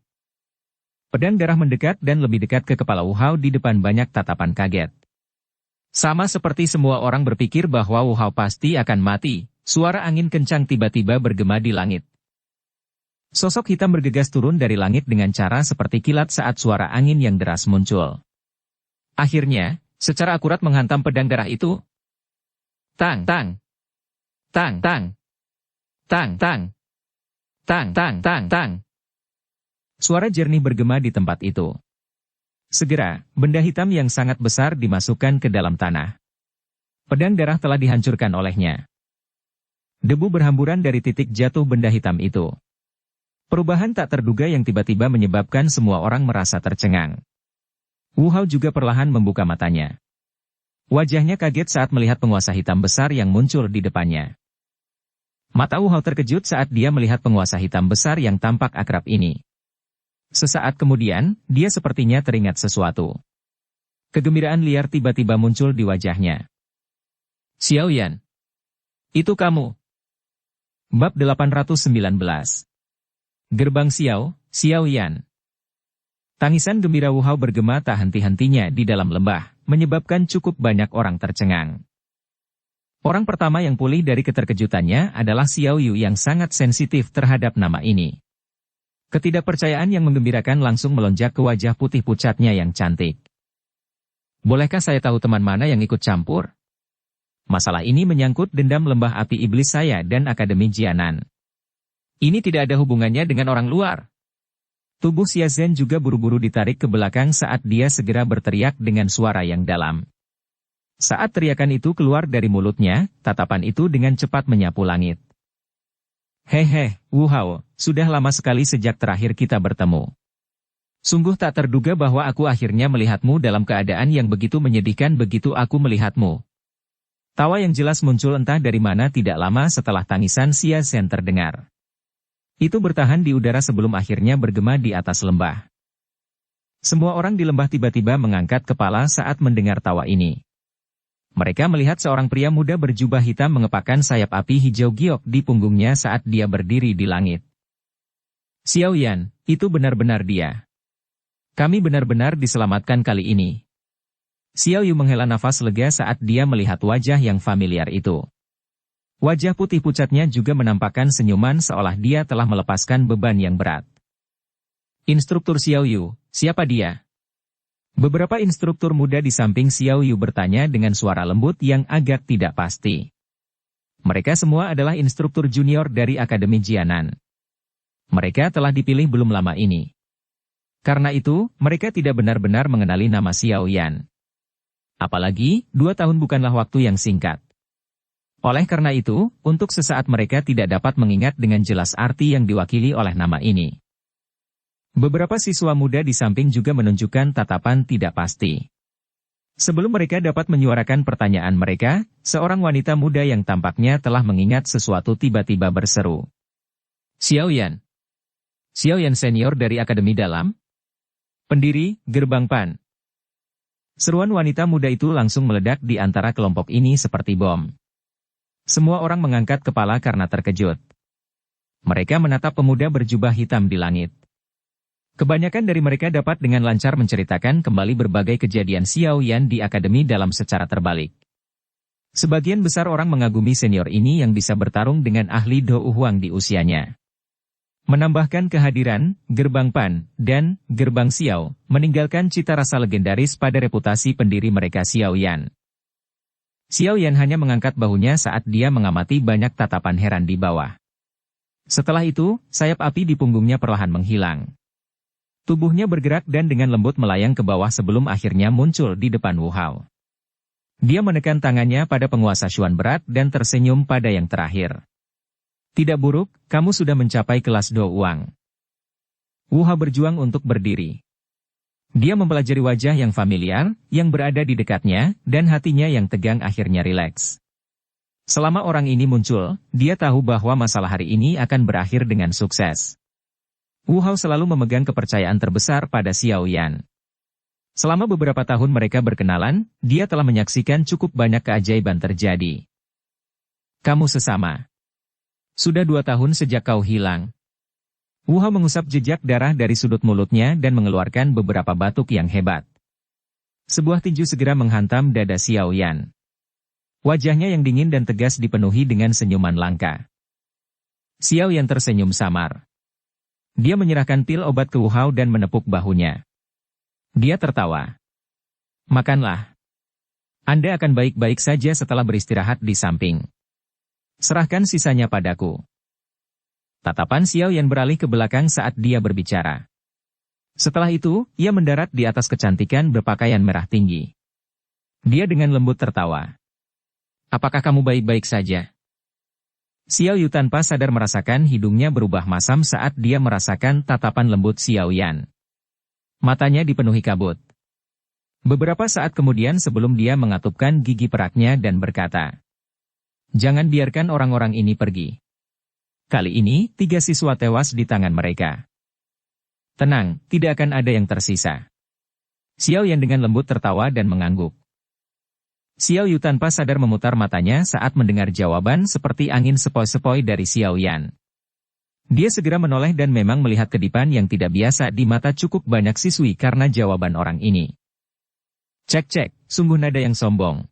Pedang darah mendekat dan lebih dekat ke kepala Wu Hao di depan banyak tatapan kaget. Sama seperti semua orang berpikir bahwa Wu Hao pasti akan mati. Suara angin kencang tiba-tiba bergema di langit. Sosok hitam bergegas turun dari langit dengan cara seperti kilat saat suara angin yang deras muncul. Akhirnya, secara akurat menghantam pedang darah itu. Tang tang. Tang tang. Tang tang. Tang tang tang tang. Suara jernih bergema di tempat itu. Segera, benda hitam yang sangat besar dimasukkan ke dalam tanah. Pedang darah telah dihancurkan olehnya. Debu berhamburan dari titik jatuh benda hitam itu. Perubahan tak terduga yang tiba-tiba menyebabkan semua orang merasa tercengang. Wu Hao juga perlahan membuka matanya. Wajahnya kaget saat melihat penguasa hitam besar yang muncul di depannya. Mata Wu Hao terkejut saat dia melihat penguasa hitam besar yang tampak akrab ini. Sesaat kemudian, dia sepertinya teringat sesuatu. Kegembiraan liar tiba-tiba muncul di wajahnya. Xiao Yan. Itu kamu. Bab 819. Gerbang Xiao, Xiao Yan. Tangisan gembira Wu Hao bergema tak henti-hentinya di dalam lembah, menyebabkan cukup banyak orang tercengang. Orang pertama yang pulih dari keterkejutannya adalah Xiao Yu yang sangat sensitif terhadap nama ini. Ketidakpercayaan yang menggembirakan langsung melonjak ke wajah putih pucatnya yang cantik. Bolehkah saya tahu teman mana yang ikut campur? Masalah ini menyangkut dendam lembah api iblis saya dan Akademi Jianan. Ini tidak ada hubungannya dengan orang luar. Tubuh Xia Zhen juga buru-buru ditarik ke belakang saat dia segera berteriak dengan suara yang dalam. Saat teriakan itu keluar dari mulutnya, tatapan itu dengan cepat menyapu langit. Hehe, Wu Hao, sudah lama sekali sejak terakhir kita bertemu. Sungguh tak terduga bahwa aku akhirnya melihatmu dalam keadaan yang begitu menyedihkan begitu aku melihatmu. Tawa yang jelas muncul entah dari mana tidak lama setelah tangisan Xia Zhen terdengar. Itu bertahan di udara sebelum akhirnya bergema di atas lembah. Semua orang di lembah tiba-tiba mengangkat kepala saat mendengar tawa ini. Mereka melihat seorang pria muda berjubah hitam mengepakkan sayap api hijau giok di punggungnya saat dia berdiri di langit. Xiao Yan, itu benar-benar dia. Kami benar-benar diselamatkan kali ini. Xiao Yu menghela nafas lega saat dia melihat wajah yang familiar itu. Wajah putih pucatnya juga menampakkan senyuman seolah dia telah melepaskan beban yang berat. Instruktur Xiao Yu, siapa dia? Beberapa instruktur muda di samping Xiao Yu bertanya dengan suara lembut yang agak tidak pasti. Mereka semua adalah instruktur junior dari Akademi Jianan. Mereka telah dipilih belum lama ini. Karena itu, mereka tidak benar-benar mengenali nama Xiao Yan. Apalagi, 2 tahun bukanlah waktu yang singkat. Oleh karena itu, untuk sesaat mereka tidak dapat mengingat dengan jelas arti yang diwakili oleh nama ini. Beberapa siswa muda di samping juga menunjukkan tatapan tidak pasti. Sebelum mereka dapat menyuarakan pertanyaan mereka, seorang wanita muda yang tampaknya telah mengingat sesuatu tiba-tiba berseru. Xiao Yan. Xiao Yan senior dari Akademi Dalam? Pendiri, Gerbang Pan. Seruan wanita muda itu langsung meledak di antara kelompok ini seperti bom. Semua orang mengangkat kepala karena terkejut. Mereka menatap pemuda berjubah hitam di langit. Kebanyakan dari mereka dapat dengan lancar menceritakan kembali berbagai kejadian Xiao Yan di Akademi Dalam secara terbalik. Sebagian besar orang mengagumi senior ini yang bisa bertarung dengan ahli Dou Huang di usianya. Menambahkan kehadiran, Gerbang Pan, dan Gerbang Xiao, meninggalkan cita rasa legendaris pada reputasi pendiri mereka Xiao Yan. Xiao Yan hanya mengangkat bahunya saat dia mengamati banyak tatapan heran di bawah. Setelah itu, sayap api di punggungnya perlahan menghilang. Tubuhnya bergerak dan dengan lembut melayang ke bawah sebelum akhirnya muncul di depan Wu Hao. Dia menekan tangannya pada penguasa Xuan berat dan tersenyum pada yang terakhir. Tidak buruk, kamu sudah mencapai kelas Dou Huang. Wu Hao berjuang untuk berdiri. Dia mempelajari wajah yang familiar, yang berada di dekatnya, dan hatinya yang tegang akhirnya rileks. Selama orang ini muncul, dia tahu bahwa masalah hari ini akan berakhir dengan sukses. Wu Hao selalu memegang kepercayaan terbesar pada Xiao Yan. Selama beberapa tahun mereka berkenalan, dia telah menyaksikan cukup banyak keajaiban terjadi. Kamu sesama. Sudah 2 tahun sejak kau hilang. Wu Hao mengusap jejak darah dari sudut mulutnya dan mengeluarkan beberapa batuk yang hebat. Sebuah tinju segera menghantam dada Xiao Yan. Wajahnya yang dingin dan tegas dipenuhi dengan senyuman langka. Xiao Yan tersenyum samar. Dia menyerahkan pil obat ke Wu Hao dan menepuk bahunya. Dia tertawa. Makanlah. Anda akan baik-baik saja setelah beristirahat di samping. Serahkan sisanya padaku. Tatapan Xiao Yan beralih ke belakang saat dia berbicara. Setelah itu, ia mendarat di atas kecantikan berpakaian merah tinggi. Dia dengan lembut tertawa. Apakah kamu baik-baik saja? Xiao Yu tanpa sadar merasakan hidungnya berubah masam saat dia merasakan tatapan lembut Xiao Yan. Matanya dipenuhi kabut. Beberapa saat kemudian sebelum dia mengatupkan gigi peraknya dan berkata, "Jangan biarkan orang-orang ini pergi." Kali ini, 3 siswa tewas di tangan mereka. Tenang, tidak akan ada yang tersisa. Xiao Yan dengan lembut tertawa dan mengangguk. Xiao Yu tanpa sadar memutar matanya saat mendengar jawaban seperti angin sepoi-sepoi dari Xiao Yan. Dia segera menoleh dan memang melihat kedipan yang tidak biasa di mata cukup banyak siswi karena jawaban orang ini. Cek-cek, sungguh nada yang sombong.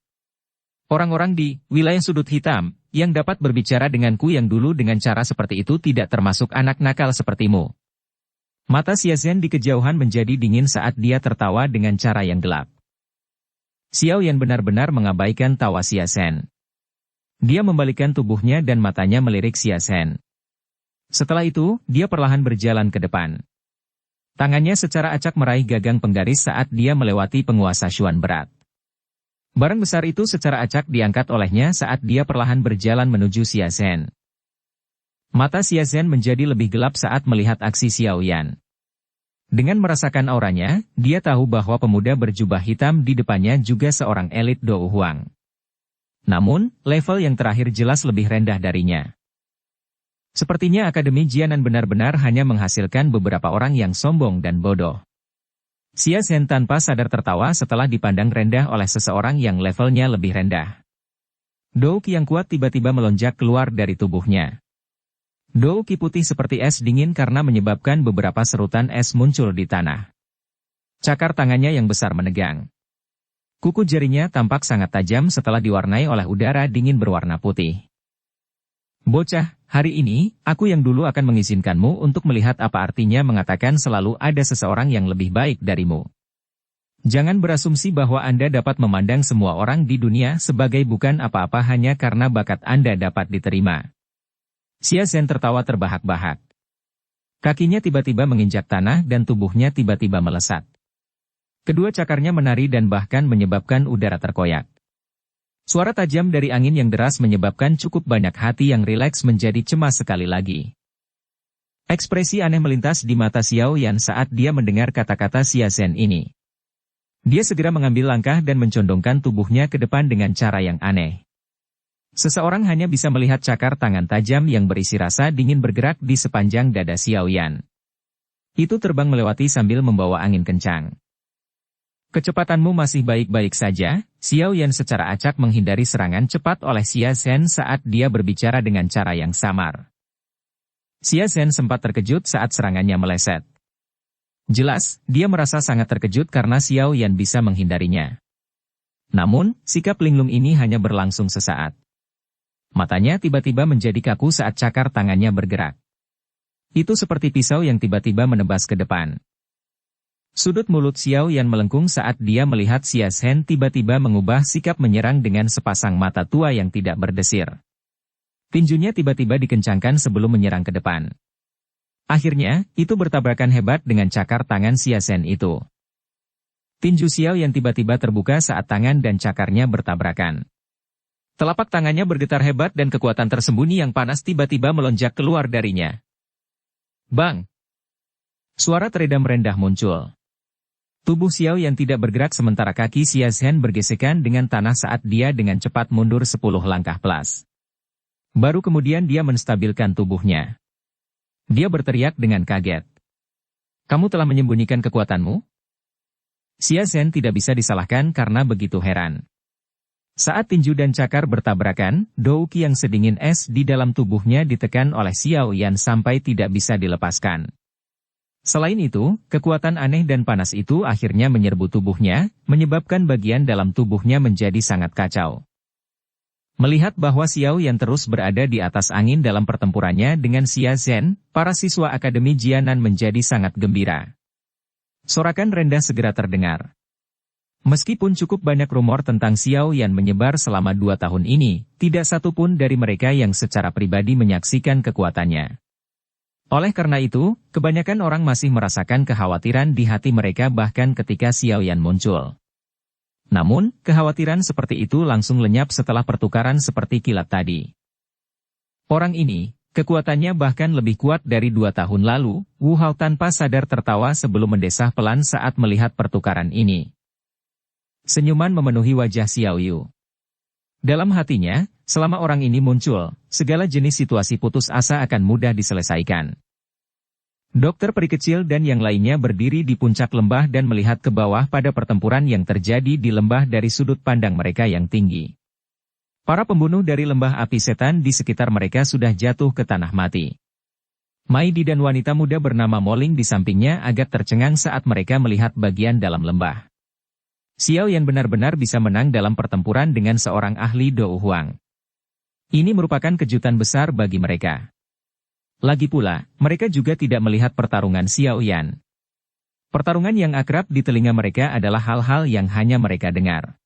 Orang-orang di wilayah sudut hitam yang dapat berbicara denganku yang dulu dengan cara seperti itu tidak termasuk anak nakal sepertimu. Mata Xia Zhen di kejauhan menjadi dingin saat dia tertawa dengan cara yang gelap. Xiao Yan benar-benar mengabaikan tawa Xia Zhen. Dia membalikkan tubuhnya dan matanya melirik Xia Zhen. Setelah itu, dia perlahan berjalan ke depan. Tangannya secara acak meraih gagang penggaris saat dia melewati penguasa Xuan berat. Barang besar itu secara acak diangkat olehnya saat dia perlahan berjalan menuju Xia Zhen. Mata Xia Zhen menjadi lebih gelap saat melihat aksi Xiao Yan. Dengan merasakan auranya, dia tahu bahwa pemuda berjubah hitam di depannya juga seorang elit Dou Huang. Namun, level yang terakhir jelas lebih rendah darinya. Sepertinya Akademi Jianan benar-benar hanya menghasilkan beberapa orang yang sombong dan bodoh. Xia Zhen tanpa sadar tertawa setelah dipandang rendah oleh seseorang yang levelnya lebih rendah. Douqi yang kuat tiba-tiba melonjak keluar dari tubuhnya. Douqi putih seperti es dingin karena menyebabkan beberapa serutan es muncul di tanah. Cakar tangannya yang besar menegang. Kuku jarinya tampak sangat tajam setelah diwarnai oleh udara dingin berwarna putih. Bocah, hari ini, aku yang dulu akan mengizinkanmu untuk melihat apa artinya mengatakan selalu ada seseorang yang lebih baik darimu. Jangan berasumsi bahwa Anda dapat memandang semua orang di dunia sebagai bukan apa-apa hanya karena bakat Anda dapat diterima. Xia Zhen tertawa terbahak-bahak. Kakinya tiba-tiba menginjak tanah dan tubuhnya tiba-tiba melesat. Kedua cakarnya menari dan bahkan menyebabkan udara terkoyak. Suara tajam dari angin yang deras menyebabkan cukup banyak hati yang rileks menjadi cemas sekali lagi. Ekspresi aneh melintas di mata Xiao Yan saat dia mendengar kata-kata Xia Zhen ini. Dia segera mengambil langkah dan mencondongkan tubuhnya ke depan dengan cara yang aneh. Seseorang hanya bisa melihat cakar tangan tajam yang berisi rasa dingin bergerak di sepanjang dada Xiao Yan. Itu terbang melewati sambil membawa angin kencang. Kecepatanmu masih baik-baik saja, Xiao Yan secara acak menghindari serangan cepat oleh Xia Zhen saat dia berbicara dengan cara yang samar. Xia Zhen sempat terkejut saat serangannya meleset. Jelas, dia merasa sangat terkejut karena Xiao Yan bisa menghindarinya. Namun, sikap linglung ini hanya berlangsung sesaat. Matanya tiba-tiba menjadi kaku saat cakar tangannya bergerak. Itu seperti pisau yang tiba-tiba menebas ke depan. Sudut mulut Xiao Yan melengkung saat dia melihat Xia Zhen tiba-tiba mengubah sikap menyerang dengan sepasang mata tua yang tidak berdesir. Tinjunya tiba-tiba dikencangkan sebelum menyerang ke depan. Akhirnya, itu bertabrakan hebat dengan cakar tangan Xia Zhen itu. Tinju Xiao Yan tiba-tiba terbuka saat tangan dan cakarnya bertabrakan. Telapak tangannya bergetar hebat dan kekuatan tersembunyi yang panas tiba-tiba melonjak keluar darinya. Bang! Suara teredam rendah muncul. Tubuh Xiao Yan tidak bergerak sementara kaki Xia Zhen bergesekan dengan tanah saat dia dengan cepat mundur 10 langkah pelas. Baru kemudian dia menstabilkan tubuhnya. Dia berteriak dengan kaget. Kamu telah menyembunyikan kekuatanmu? Xia Zhen tidak bisa disalahkan karena begitu heran. Saat tinju dan cakar bertabrakan, Douqi yang sedingin es di dalam tubuhnya ditekan oleh Xiao Yan sampai tidak bisa dilepaskan. Selain itu, kekuatan aneh dan panas itu akhirnya menyerbu tubuhnya, menyebabkan bagian dalam tubuhnya menjadi sangat kacau. Melihat bahwa Xiao Yan terus berada di atas angin dalam pertempurannya dengan Xia Zhen, para siswa Akademi Jianan menjadi sangat gembira. Sorakan rendah segera terdengar. Meskipun cukup banyak rumor tentang Xiao Yan menyebar selama 2 tahun ini, tidak satu pun dari mereka yang secara pribadi menyaksikan kekuatannya. Oleh karena itu, kebanyakan orang masih merasakan kekhawatiran di hati mereka bahkan ketika Xiao Yan muncul. Namun, kekhawatiran seperti itu langsung lenyap setelah pertukaran seperti kilat tadi. Orang ini, kekuatannya bahkan lebih kuat dari 2 tahun lalu, Wu Hao tanpa sadar tertawa sebelum mendesah pelan saat melihat pertukaran ini. Senyuman memenuhi wajah Xiao Yu. Dalam hatinya, selama orang ini muncul, segala jenis situasi putus asa akan mudah diselesaikan. Dokter peri kecil dan yang lainnya berdiri di puncak lembah dan melihat ke bawah pada pertempuran yang terjadi di lembah dari sudut pandang mereka yang tinggi. Para pembunuh dari lembah api setan di sekitar mereka sudah jatuh ke tanah mati. Maidi dan wanita muda bernama Moling di sampingnya agak tercengang saat mereka melihat bagian dalam lembah. Xiao Yan benar-benar bisa menang dalam pertempuran dengan seorang ahli Dou Huang. Ini merupakan kejutan besar bagi mereka. Lagi pula, mereka juga tidak melihat pertarungan Xiao Yan. Pertarungan yang akrab di telinga mereka adalah hal-hal yang hanya mereka dengar.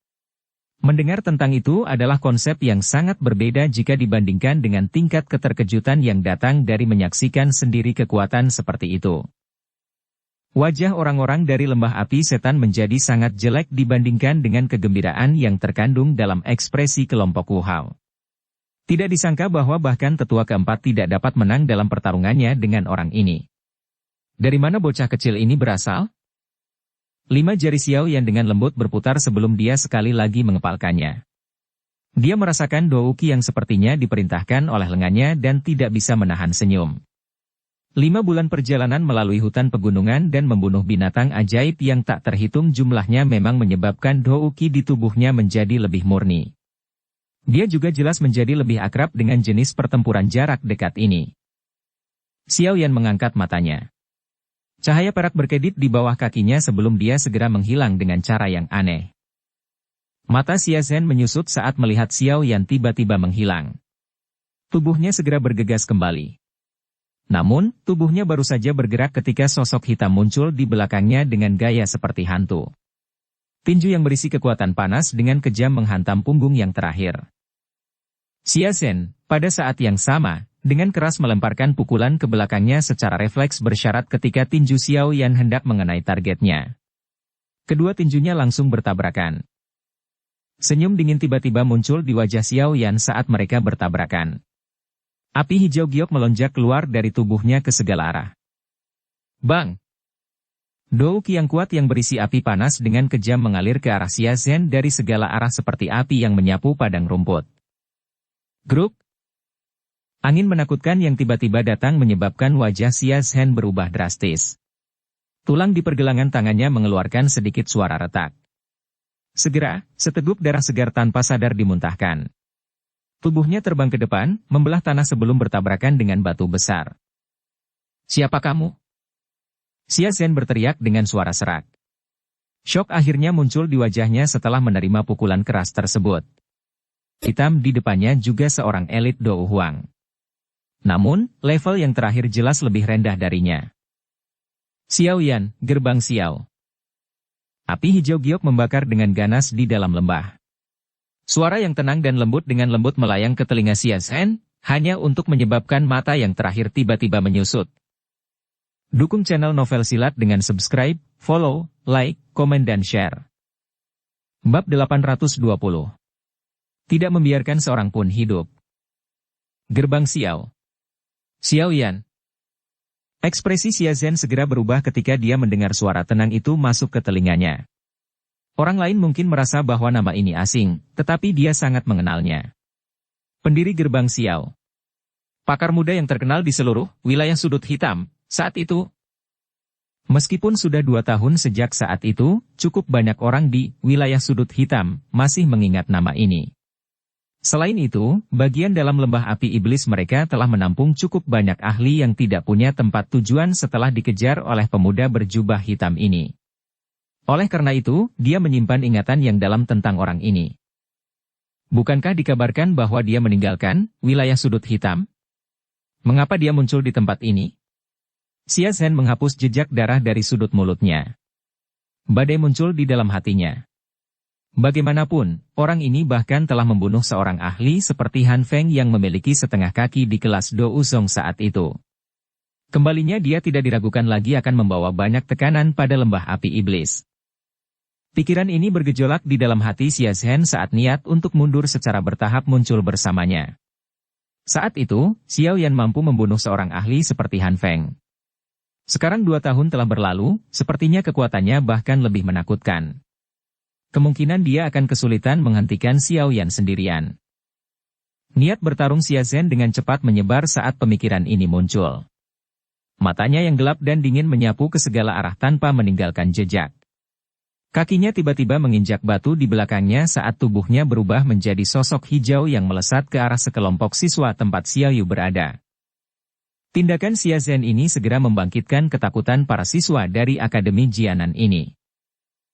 Mendengar tentang itu adalah konsep yang sangat berbeda jika dibandingkan dengan tingkat keterkejutan yang datang dari menyaksikan sendiri kekuatan seperti itu. Wajah orang-orang dari lembah api setan menjadi sangat jelek dibandingkan dengan kegembiraan yang terkandung dalam ekspresi kelompok Wu Hao. Tidak disangka bahwa bahkan tetua keempat tidak dapat menang dalam pertarungannya dengan orang ini. Dari mana bocah kecil ini berasal? 5 jari Xiao Yan dengan lembut berputar sebelum dia sekali lagi mengepalkannya. Dia merasakan Douqi yang sepertinya diperintahkan oleh lengannya dan tidak bisa menahan senyum. 5 bulan perjalanan melalui hutan pegunungan dan membunuh binatang ajaib yang tak terhitung jumlahnya memang menyebabkan Douki di tubuhnya menjadi lebih murni. Dia juga jelas menjadi lebih akrab dengan jenis pertempuran jarak dekat ini. Xiao Yan mengangkat matanya. Cahaya perak berkedip di bawah kakinya sebelum dia segera menghilang dengan cara yang aneh. Mata Xia Zhen menyusut saat melihat Xiao Yan tiba-tiba menghilang. Tubuhnya segera bergegas kembali. Namun, tubuhnya baru saja bergerak ketika sosok hitam muncul di belakangnya dengan gaya seperti hantu. Tinju yang berisi kekuatan panas dengan kejam menghantam punggung yang terakhir. Xia Zhen, pada saat yang sama, dengan keras melemparkan pukulan ke belakangnya secara refleks bersyarat ketika tinju Xiao Yan hendak mengenai targetnya. Kedua tinjunya langsung bertabrakan. Senyum dingin tiba-tiba muncul di wajah Xiao Yan saat mereka bertabrakan. Api hijau giok melonjak keluar dari tubuhnya ke segala arah. Bang! Douki yang kuat yang berisi api panas dengan kejam mengalir ke arah Xia Zhen dari segala arah seperti api yang menyapu padang rumput. Gruk! Angin menakutkan yang tiba-tiba datang menyebabkan wajah Xia Zhen berubah drastis. Tulang di pergelangan tangannya mengeluarkan sedikit suara retak. Segera, seteguk darah segar tanpa sadar dimuntahkan. Tubuhnya terbang ke depan, membelah tanah sebelum bertabrakan dengan batu besar. Siapa kamu? Xia Zhen berteriak dengan suara serak. Syok akhirnya muncul di wajahnya setelah menerima pukulan keras tersebut. Hitam di depannya juga seorang elit Dou Huang. Namun, level yang terakhir jelas lebih rendah darinya. Xiao Yan, gerbang Xiao. Api hijau giok membakar dengan ganas di dalam lembah. Suara yang tenang dan lembut dengan lembut melayang ke telinga Xia Zhen, hanya untuk menyebabkan mata yang terakhir tiba-tiba menyusut. Dukung channel Novel Silat dengan subscribe, follow, like, komen dan share. Bab 820. Tidak membiarkan seorang pun hidup. Gerbang Xiao. Xiao Yan. Ekspresi Xia Zhen segera berubah ketika dia mendengar suara tenang itu masuk ke telinganya. Orang lain mungkin merasa bahwa nama ini asing, tetapi dia sangat mengenalnya. Pendiri Gerbang Xiao. Pakar muda yang terkenal di seluruh wilayah sudut hitam, saat itu. Meskipun sudah 2 tahun sejak saat itu, cukup banyak orang di wilayah sudut hitam masih mengingat nama ini. Selain itu, bagian dalam lembah api iblis mereka telah menampung cukup banyak ahli yang tidak punya tempat tujuan setelah dikejar oleh pemuda berjubah hitam ini. Oleh karena itu, dia menyimpan ingatan yang dalam tentang orang ini. Bukankah dikabarkan bahwa dia meninggalkan wilayah sudut hitam? Mengapa dia muncul di tempat ini? Xia Zhen menghapus jejak darah dari sudut mulutnya. Badai muncul di dalam hatinya. Bagaimanapun, orang ini bahkan telah membunuh seorang ahli seperti Han Feng yang memiliki setengah kaki di kelas Dou Zong saat itu. Kembalinya dia tidak diragukan lagi akan membawa banyak tekanan pada lembah api iblis. Pikiran ini bergejolak di dalam hati Xia Zhen saat niat untuk mundur secara bertahap muncul bersamanya. Saat itu, Xiao Yan mampu membunuh seorang ahli seperti Han Feng. Sekarang 2 tahun telah berlalu, sepertinya kekuatannya bahkan lebih menakutkan. Kemungkinan dia akan kesulitan menghentikan Xiao Yan sendirian. Niat bertarung Xia Zhen dengan cepat menyebar saat pemikiran ini muncul. Matanya yang gelap dan dingin menyapu ke segala arah tanpa meninggalkan jejak. Kakinya tiba-tiba menginjak batu di belakangnya saat tubuhnya berubah menjadi sosok hijau yang melesat ke arah sekelompok siswa tempat Xiao Yu berada. Tindakan Xia Zhen ini segera membangkitkan ketakutan para siswa dari Akademi Jianan ini.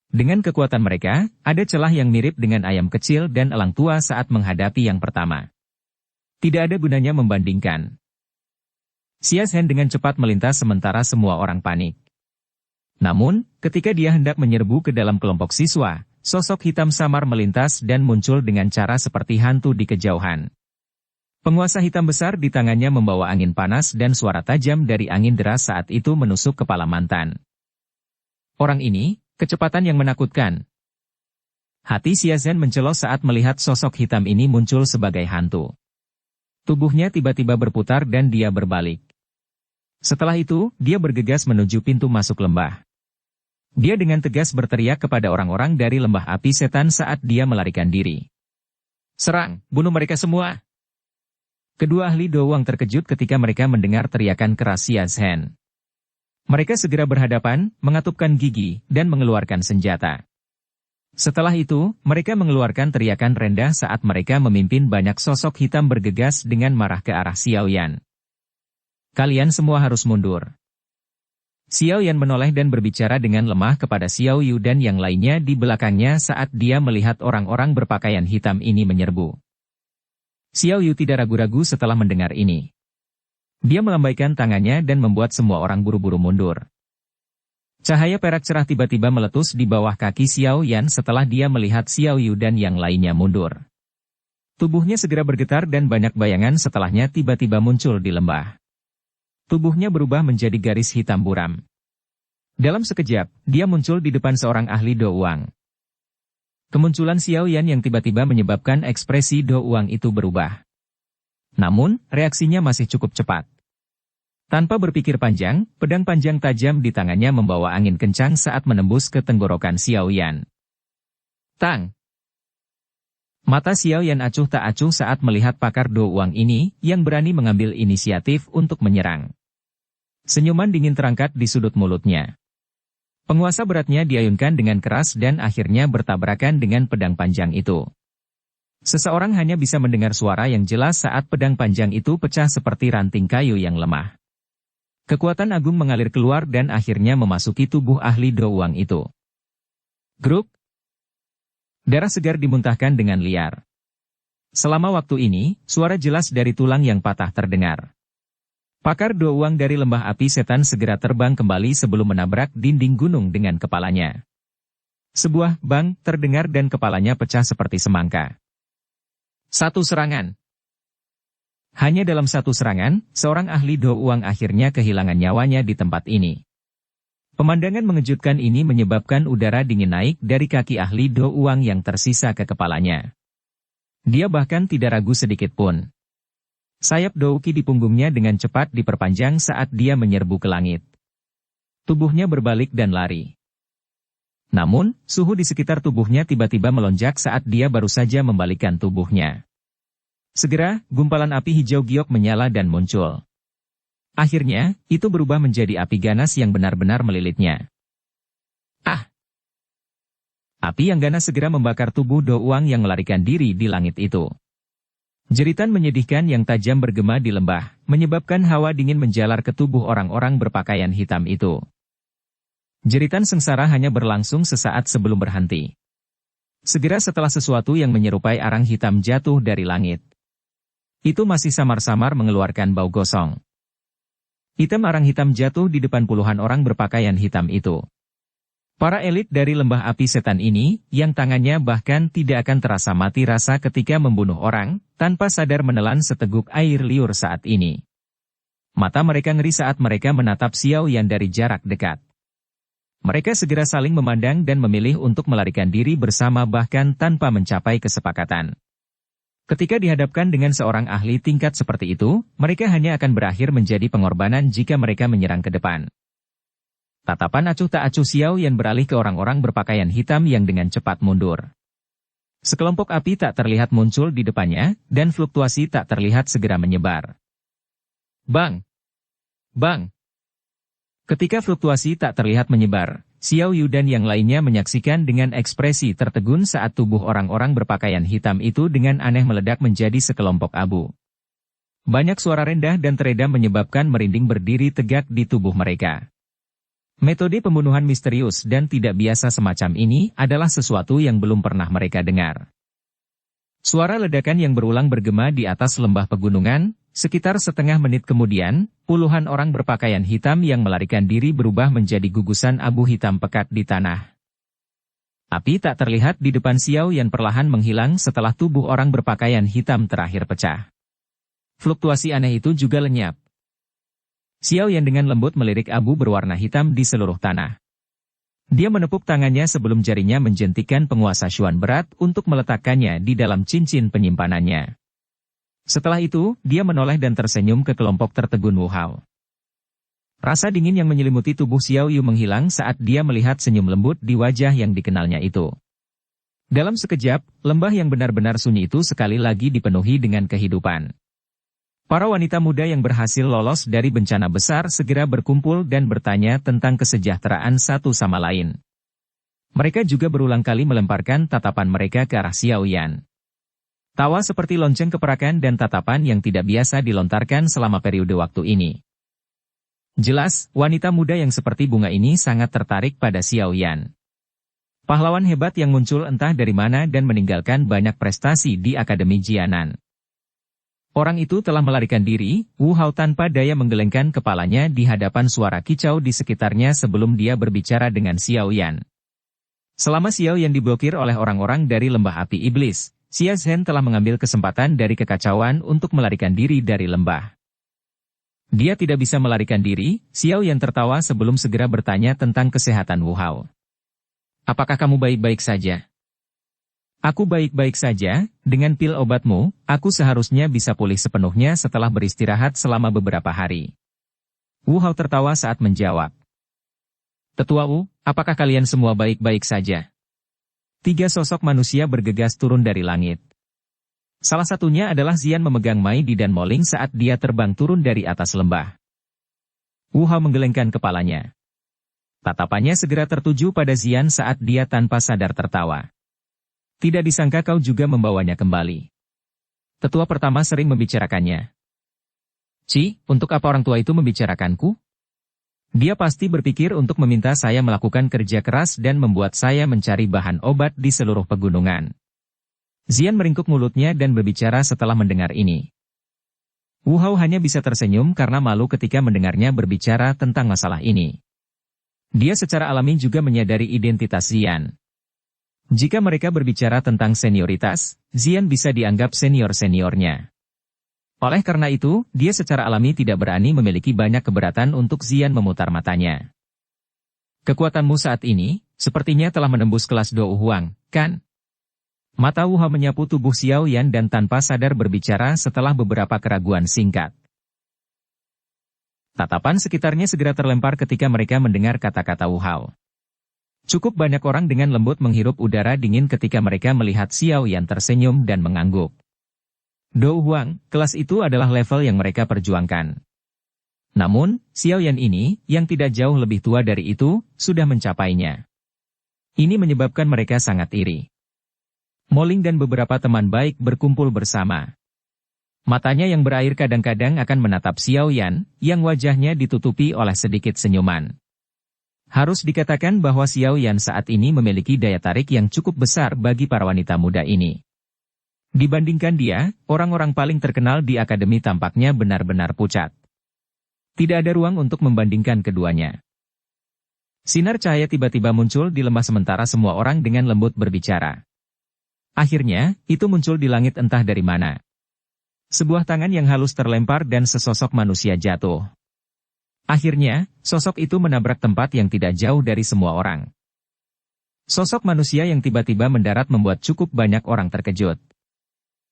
Dengan kekuatan mereka, ada celah yang mirip dengan ayam kecil dan elang tua saat menghadapi yang pertama. Tidak ada gunanya membandingkan. Xia Zhen dengan cepat melintas sementara semua orang panik. Namun, ketika dia hendak menyerbu ke dalam kelompok siswa, sosok hitam samar melintas dan muncul dengan cara seperti hantu di kejauhan. Penguasa hitam besar di tangannya membawa angin panas dan suara tajam dari angin deras saat itu menusuk kepala mantan. Orang ini, kecepatan yang menakutkan. Hati Xia Zhen mencelos saat melihat sosok hitam ini muncul sebagai hantu. Tubuhnya tiba-tiba berputar dan dia berbalik. Setelah itu, dia bergegas menuju pintu masuk lembah. Dia dengan tegas berteriak kepada orang-orang dari lembah api setan saat dia melarikan diri. Serang, bunuh mereka semua. Kedua ahli Dowang terkejut ketika mereka mendengar teriakan keras Xia Zhen. Mereka segera berhadapan, mengatupkan gigi, dan mengeluarkan senjata. Setelah itu, mereka mengeluarkan teriakan rendah saat mereka memimpin banyak sosok hitam bergegas dengan marah ke arah Xiao Yan. Kalian semua harus mundur. Xiao Yan menoleh dan berbicara dengan lemah kepada Xiao Yu dan yang lainnya di belakangnya saat dia melihat orang-orang berpakaian hitam ini menyerbu. Xiao Yu tidak ragu-ragu setelah mendengar ini. Dia melambaikan tangannya dan membuat semua orang buru-buru mundur. Cahaya perak cerah tiba-tiba meletus di bawah kaki Xiao Yan setelah dia melihat Xiao Yu dan yang lainnya mundur. Tubuhnya segera bergetar dan banyak bayangan setelahnya tiba-tiba muncul di lembah. Tubuhnya berubah menjadi garis hitam buram. Dalam sekejap, dia muncul di depan seorang ahli Dowang. Kemunculan Xiao Yan yang tiba-tiba menyebabkan ekspresi Dowang itu berubah. Namun, reaksinya masih cukup cepat. Tanpa berpikir panjang, pedang panjang tajam di tangannya membawa angin kencang saat menembus ke tenggorokan Xiao Yan. Tang! Mata Xiao Yan acuh tak acuh saat melihat pakar Dowang ini, yang berani mengambil inisiatif untuk menyerang. Senyuman dingin terangkat di sudut mulutnya. Penguasa beratnya diayunkan dengan keras dan akhirnya bertabrakan dengan pedang panjang itu. Seseorang hanya bisa mendengar suara yang jelas saat pedang panjang itu pecah seperti ranting kayu yang lemah. Kekuatan agung mengalir keluar dan akhirnya memasuki tubuh ahli Dowang itu. Gruk! Darah segar dimuntahkan dengan liar. Selama waktu ini, suara jelas dari tulang yang patah terdengar. Pakar Dowang dari lembah api setan segera terbang kembali sebelum menabrak dinding gunung dengan kepalanya. Sebuah bang terdengar dan kepalanya pecah seperti semangka. Satu serangan. Hanya dalam satu serangan, seorang ahli Dowang akhirnya kehilangan nyawanya di tempat ini. Pemandangan mengejutkan ini menyebabkan udara dingin naik dari kaki ahli Dowang yang tersisa ke kepalanya. Dia bahkan tidak ragu sedikit pun. Sayap Douki di punggungnya dengan cepat diperpanjang saat dia menyerbu ke langit. Tubuhnya berbalik dan lari. Namun, suhu di sekitar tubuhnya tiba-tiba melonjak saat dia baru saja membalikkan tubuhnya. Segera, gumpalan api hijau giok menyala dan muncul. Akhirnya, itu berubah menjadi api ganas yang benar-benar melilitnya. Ah! Api yang ganas segera membakar tubuh Dowang yang melarikan diri di langit itu. Jeritan menyedihkan yang tajam bergema di lembah, menyebabkan hawa dingin menjalar ke tubuh orang-orang berpakaian hitam itu. Jeritan sengsara hanya berlangsung sesaat sebelum berhenti. Segera setelah sesuatu yang menyerupai arang hitam jatuh dari langit. Itu masih samar-samar mengeluarkan bau gosong. Arang hitam jatuh di depan puluhan orang berpakaian hitam itu. Para elit dari lembah api setan ini, yang tangannya bahkan tidak akan terasa mati rasa ketika membunuh orang, tanpa sadar menelan seteguk air liur saat ini. Mata mereka ngeri saat mereka menatap Xiao Yan dari jarak dekat. Mereka segera saling memandang dan memilih untuk melarikan diri bersama bahkan tanpa mencapai kesepakatan. Ketika dihadapkan dengan seorang ahli tingkat seperti itu, mereka hanya akan berakhir menjadi pengorbanan jika mereka menyerang ke depan. Tatapan acuh tak acuh Xiao Yan beralih ke orang-orang berpakaian hitam yang dengan cepat mundur. Sekelompok api tak terlihat muncul di depannya, dan fluktuasi tak terlihat segera menyebar. Bang! Bang! Ketika fluktuasi tak terlihat menyebar, Xiao Yu dan yang lainnya menyaksikan dengan ekspresi tertegun saat tubuh orang-orang berpakaian hitam itu dengan aneh meledak menjadi sekelompok abu. Banyak suara rendah dan teredam menyebabkan merinding berdiri tegak di tubuh mereka. Metode pembunuhan misterius dan tidak biasa semacam ini adalah sesuatu yang belum pernah mereka dengar. Suara ledakan yang berulang bergema di atas lembah pegunungan, sekitar setengah menit kemudian, puluhan orang berpakaian hitam yang melarikan diri berubah menjadi gugusan abu hitam pekat di tanah. Api tak terlihat di depan Xiao Yan perlahan menghilang setelah tubuh orang berpakaian hitam terakhir pecah. Fluktuasi aneh itu juga lenyap. Xiao Yan dengan lembut melirik abu berwarna hitam di seluruh tanah. Dia menepuk tangannya sebelum jarinya menjentikan penguasa Xuan berat untuk meletakkannya di dalam cincin penyimpanannya. Setelah itu, dia menoleh dan tersenyum ke kelompok tertegun Wu Hao. Rasa dingin yang menyelimuti tubuh Xiao Yu menghilang saat dia melihat senyum lembut di wajah yang dikenalnya itu. Dalam sekejap, lembah yang benar-benar sunyi itu sekali lagi dipenuhi dengan kehidupan. Para wanita muda yang berhasil lolos dari bencana besar segera berkumpul dan bertanya tentang kesejahteraan satu sama lain. Mereka juga berulang kali melemparkan tatapan mereka ke arah Xiao Yan. Tawa seperti lonceng keperakan dan tatapan yang tidak biasa dilontarkan selama periode waktu ini. Jelas, wanita muda yang seperti bunga ini sangat tertarik pada Xiao Yan. Pahlawan hebat yang muncul entah dari mana dan meninggalkan banyak prestasi di Akademi Jianan. Orang itu telah melarikan diri, Wu Hao tanpa daya menggelengkan kepalanya di hadapan suara kicau di sekitarnya sebelum dia berbicara dengan Xiao Yan. Selama Xiao Yan diblokir oleh orang-orang dari lembah api iblis, Xia Zhen telah mengambil kesempatan dari kekacauan untuk melarikan diri dari lembah. Dia tidak bisa melarikan diri, Xiao Yan tertawa sebelum segera bertanya tentang kesehatan Wu Hao. Apakah kamu baik-baik saja? Aku baik-baik saja, dengan pil obatmu, aku seharusnya bisa pulih sepenuhnya setelah beristirahat selama beberapa hari. Wu Hao tertawa saat menjawab. Tetua Wu, apakah kalian semua baik-baik saja? 3 sosok manusia bergegas turun dari langit. Salah satunya adalah Xian memegang Mai Di dan Moling saat dia terbang turun dari atas lembah. Wu Hao menggelengkan kepalanya. Tatapannya segera tertuju pada Xian saat dia tanpa sadar tertawa. Tidak disangka kau juga membawanya kembali. Tetua pertama sering membicarakannya. Untuk apa orang tua itu membicarakanku? Dia pasti berpikir untuk meminta saya melakukan kerja keras dan membuat saya mencari bahan obat di seluruh pegunungan. Xian meringkuk mulutnya dan berbicara setelah mendengar ini. Wu Hao hanya bisa tersenyum karena malu ketika mendengarnya berbicara tentang masalah ini. Dia secara alami juga menyadari identitas Xian. Jika mereka berbicara tentang senioritas, Xian bisa dianggap senior-seniornya. Oleh karena itu, dia secara alami tidak berani memiliki banyak keberatan untuk Xian memutar matanya. Kekuatanmu saat ini, sepertinya telah menembus kelas Dou Huang, kan? Mata Wu Hao menyapu tubuh Xiao Yan dan tanpa sadar berbicara setelah beberapa keraguan singkat. Tatapan sekitarnya segera terlempar ketika mereka mendengar kata-kata Wu Hao. Cukup banyak orang dengan lembut menghirup udara dingin ketika mereka melihat Xiao Yan tersenyum dan mengangguk. Dou Huang, kelas itu adalah level yang mereka perjuangkan. Namun, Xiao Yan ini, yang tidak jauh lebih tua dari itu, sudah mencapainya. Ini menyebabkan mereka sangat iri. Moling dan beberapa teman baik berkumpul bersama. Matanya yang berair kadang-kadang akan menatap Xiao Yan, yang wajahnya ditutupi oleh sedikit senyuman. Harus dikatakan bahwa Xiao Yan saat ini memiliki daya tarik yang cukup besar bagi para wanita muda ini. Dibandingkan dia, orang-orang paling terkenal di akademi tampaknya benar-benar pucat. Tidak ada ruang untuk membandingkan keduanya. Sinar cahaya tiba-tiba muncul di lembah sementara semua orang dengan lembut berbicara. Akhirnya, itu muncul di langit entah dari mana. Sebuah tangan yang halus terlempar dan sesosok manusia jatuh. Akhirnya, sosok itu menabrak tempat yang tidak jauh dari semua orang. Sosok manusia yang tiba-tiba mendarat membuat cukup banyak orang terkejut.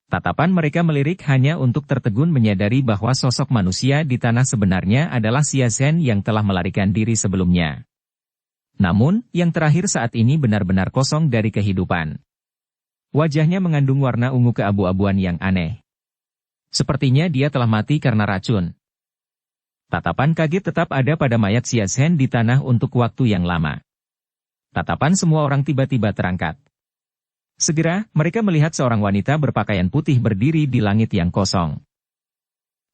Tatapan mereka melirik hanya untuk tertegun menyadari bahwa sosok manusia di tanah sebenarnya adalah Xia Zhen yang telah melarikan diri sebelumnya. Namun, yang terakhir saat ini benar-benar kosong dari kehidupan. Wajahnya mengandung warna ungu keabu-abuan yang aneh. Sepertinya dia telah mati karena racun. Tatapan kaget tetap ada pada mayat Xia Zhen di tanah untuk waktu yang lama. Tatapan semua orang tiba-tiba terangkat. Segera, mereka melihat seorang wanita berpakaian putih berdiri di langit yang kosong.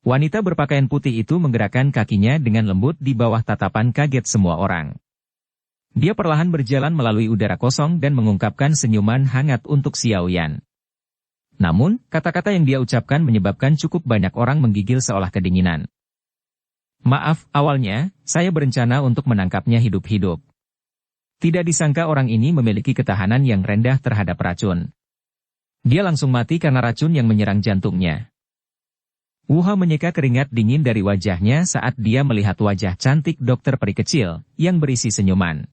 Wanita berpakaian putih itu menggerakkan kakinya dengan lembut di bawah tatapan kaget semua orang. Dia perlahan berjalan melalui udara kosong dan mengungkapkan senyuman hangat untuk Xiao Yan. Namun, kata-kata yang dia ucapkan menyebabkan cukup banyak orang menggigil seolah kedinginan. Maaf, awalnya, saya berencana untuk menangkapnya hidup-hidup. Tidak disangka orang ini memiliki ketahanan yang rendah terhadap racun. Dia langsung mati karena racun yang menyerang jantungnya. Wu Hao menyeka keringat dingin dari wajahnya saat dia melihat wajah cantik dokter peri kecil, yang berisi senyuman.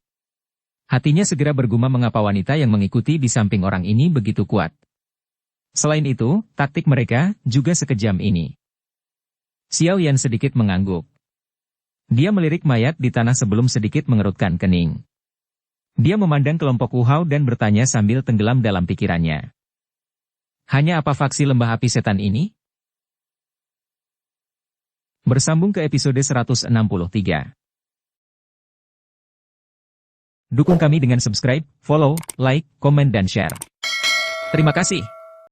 Hatinya segera bergumam mengapa wanita yang mengikuti di samping orang ini begitu kuat. Selain itu, taktik mereka juga sekejam ini. Xiao Yan sedikit mengangguk. Dia melirik mayat di tanah sebelum sedikit mengerutkan kening. Dia memandang kelompok Wu Hao dan bertanya sambil tenggelam dalam pikirannya. Hanya apa faksi lembah api setan ini? Bersambung ke episode 163. Dukung kami dengan subscribe, follow, like, komen dan share. Terima kasih.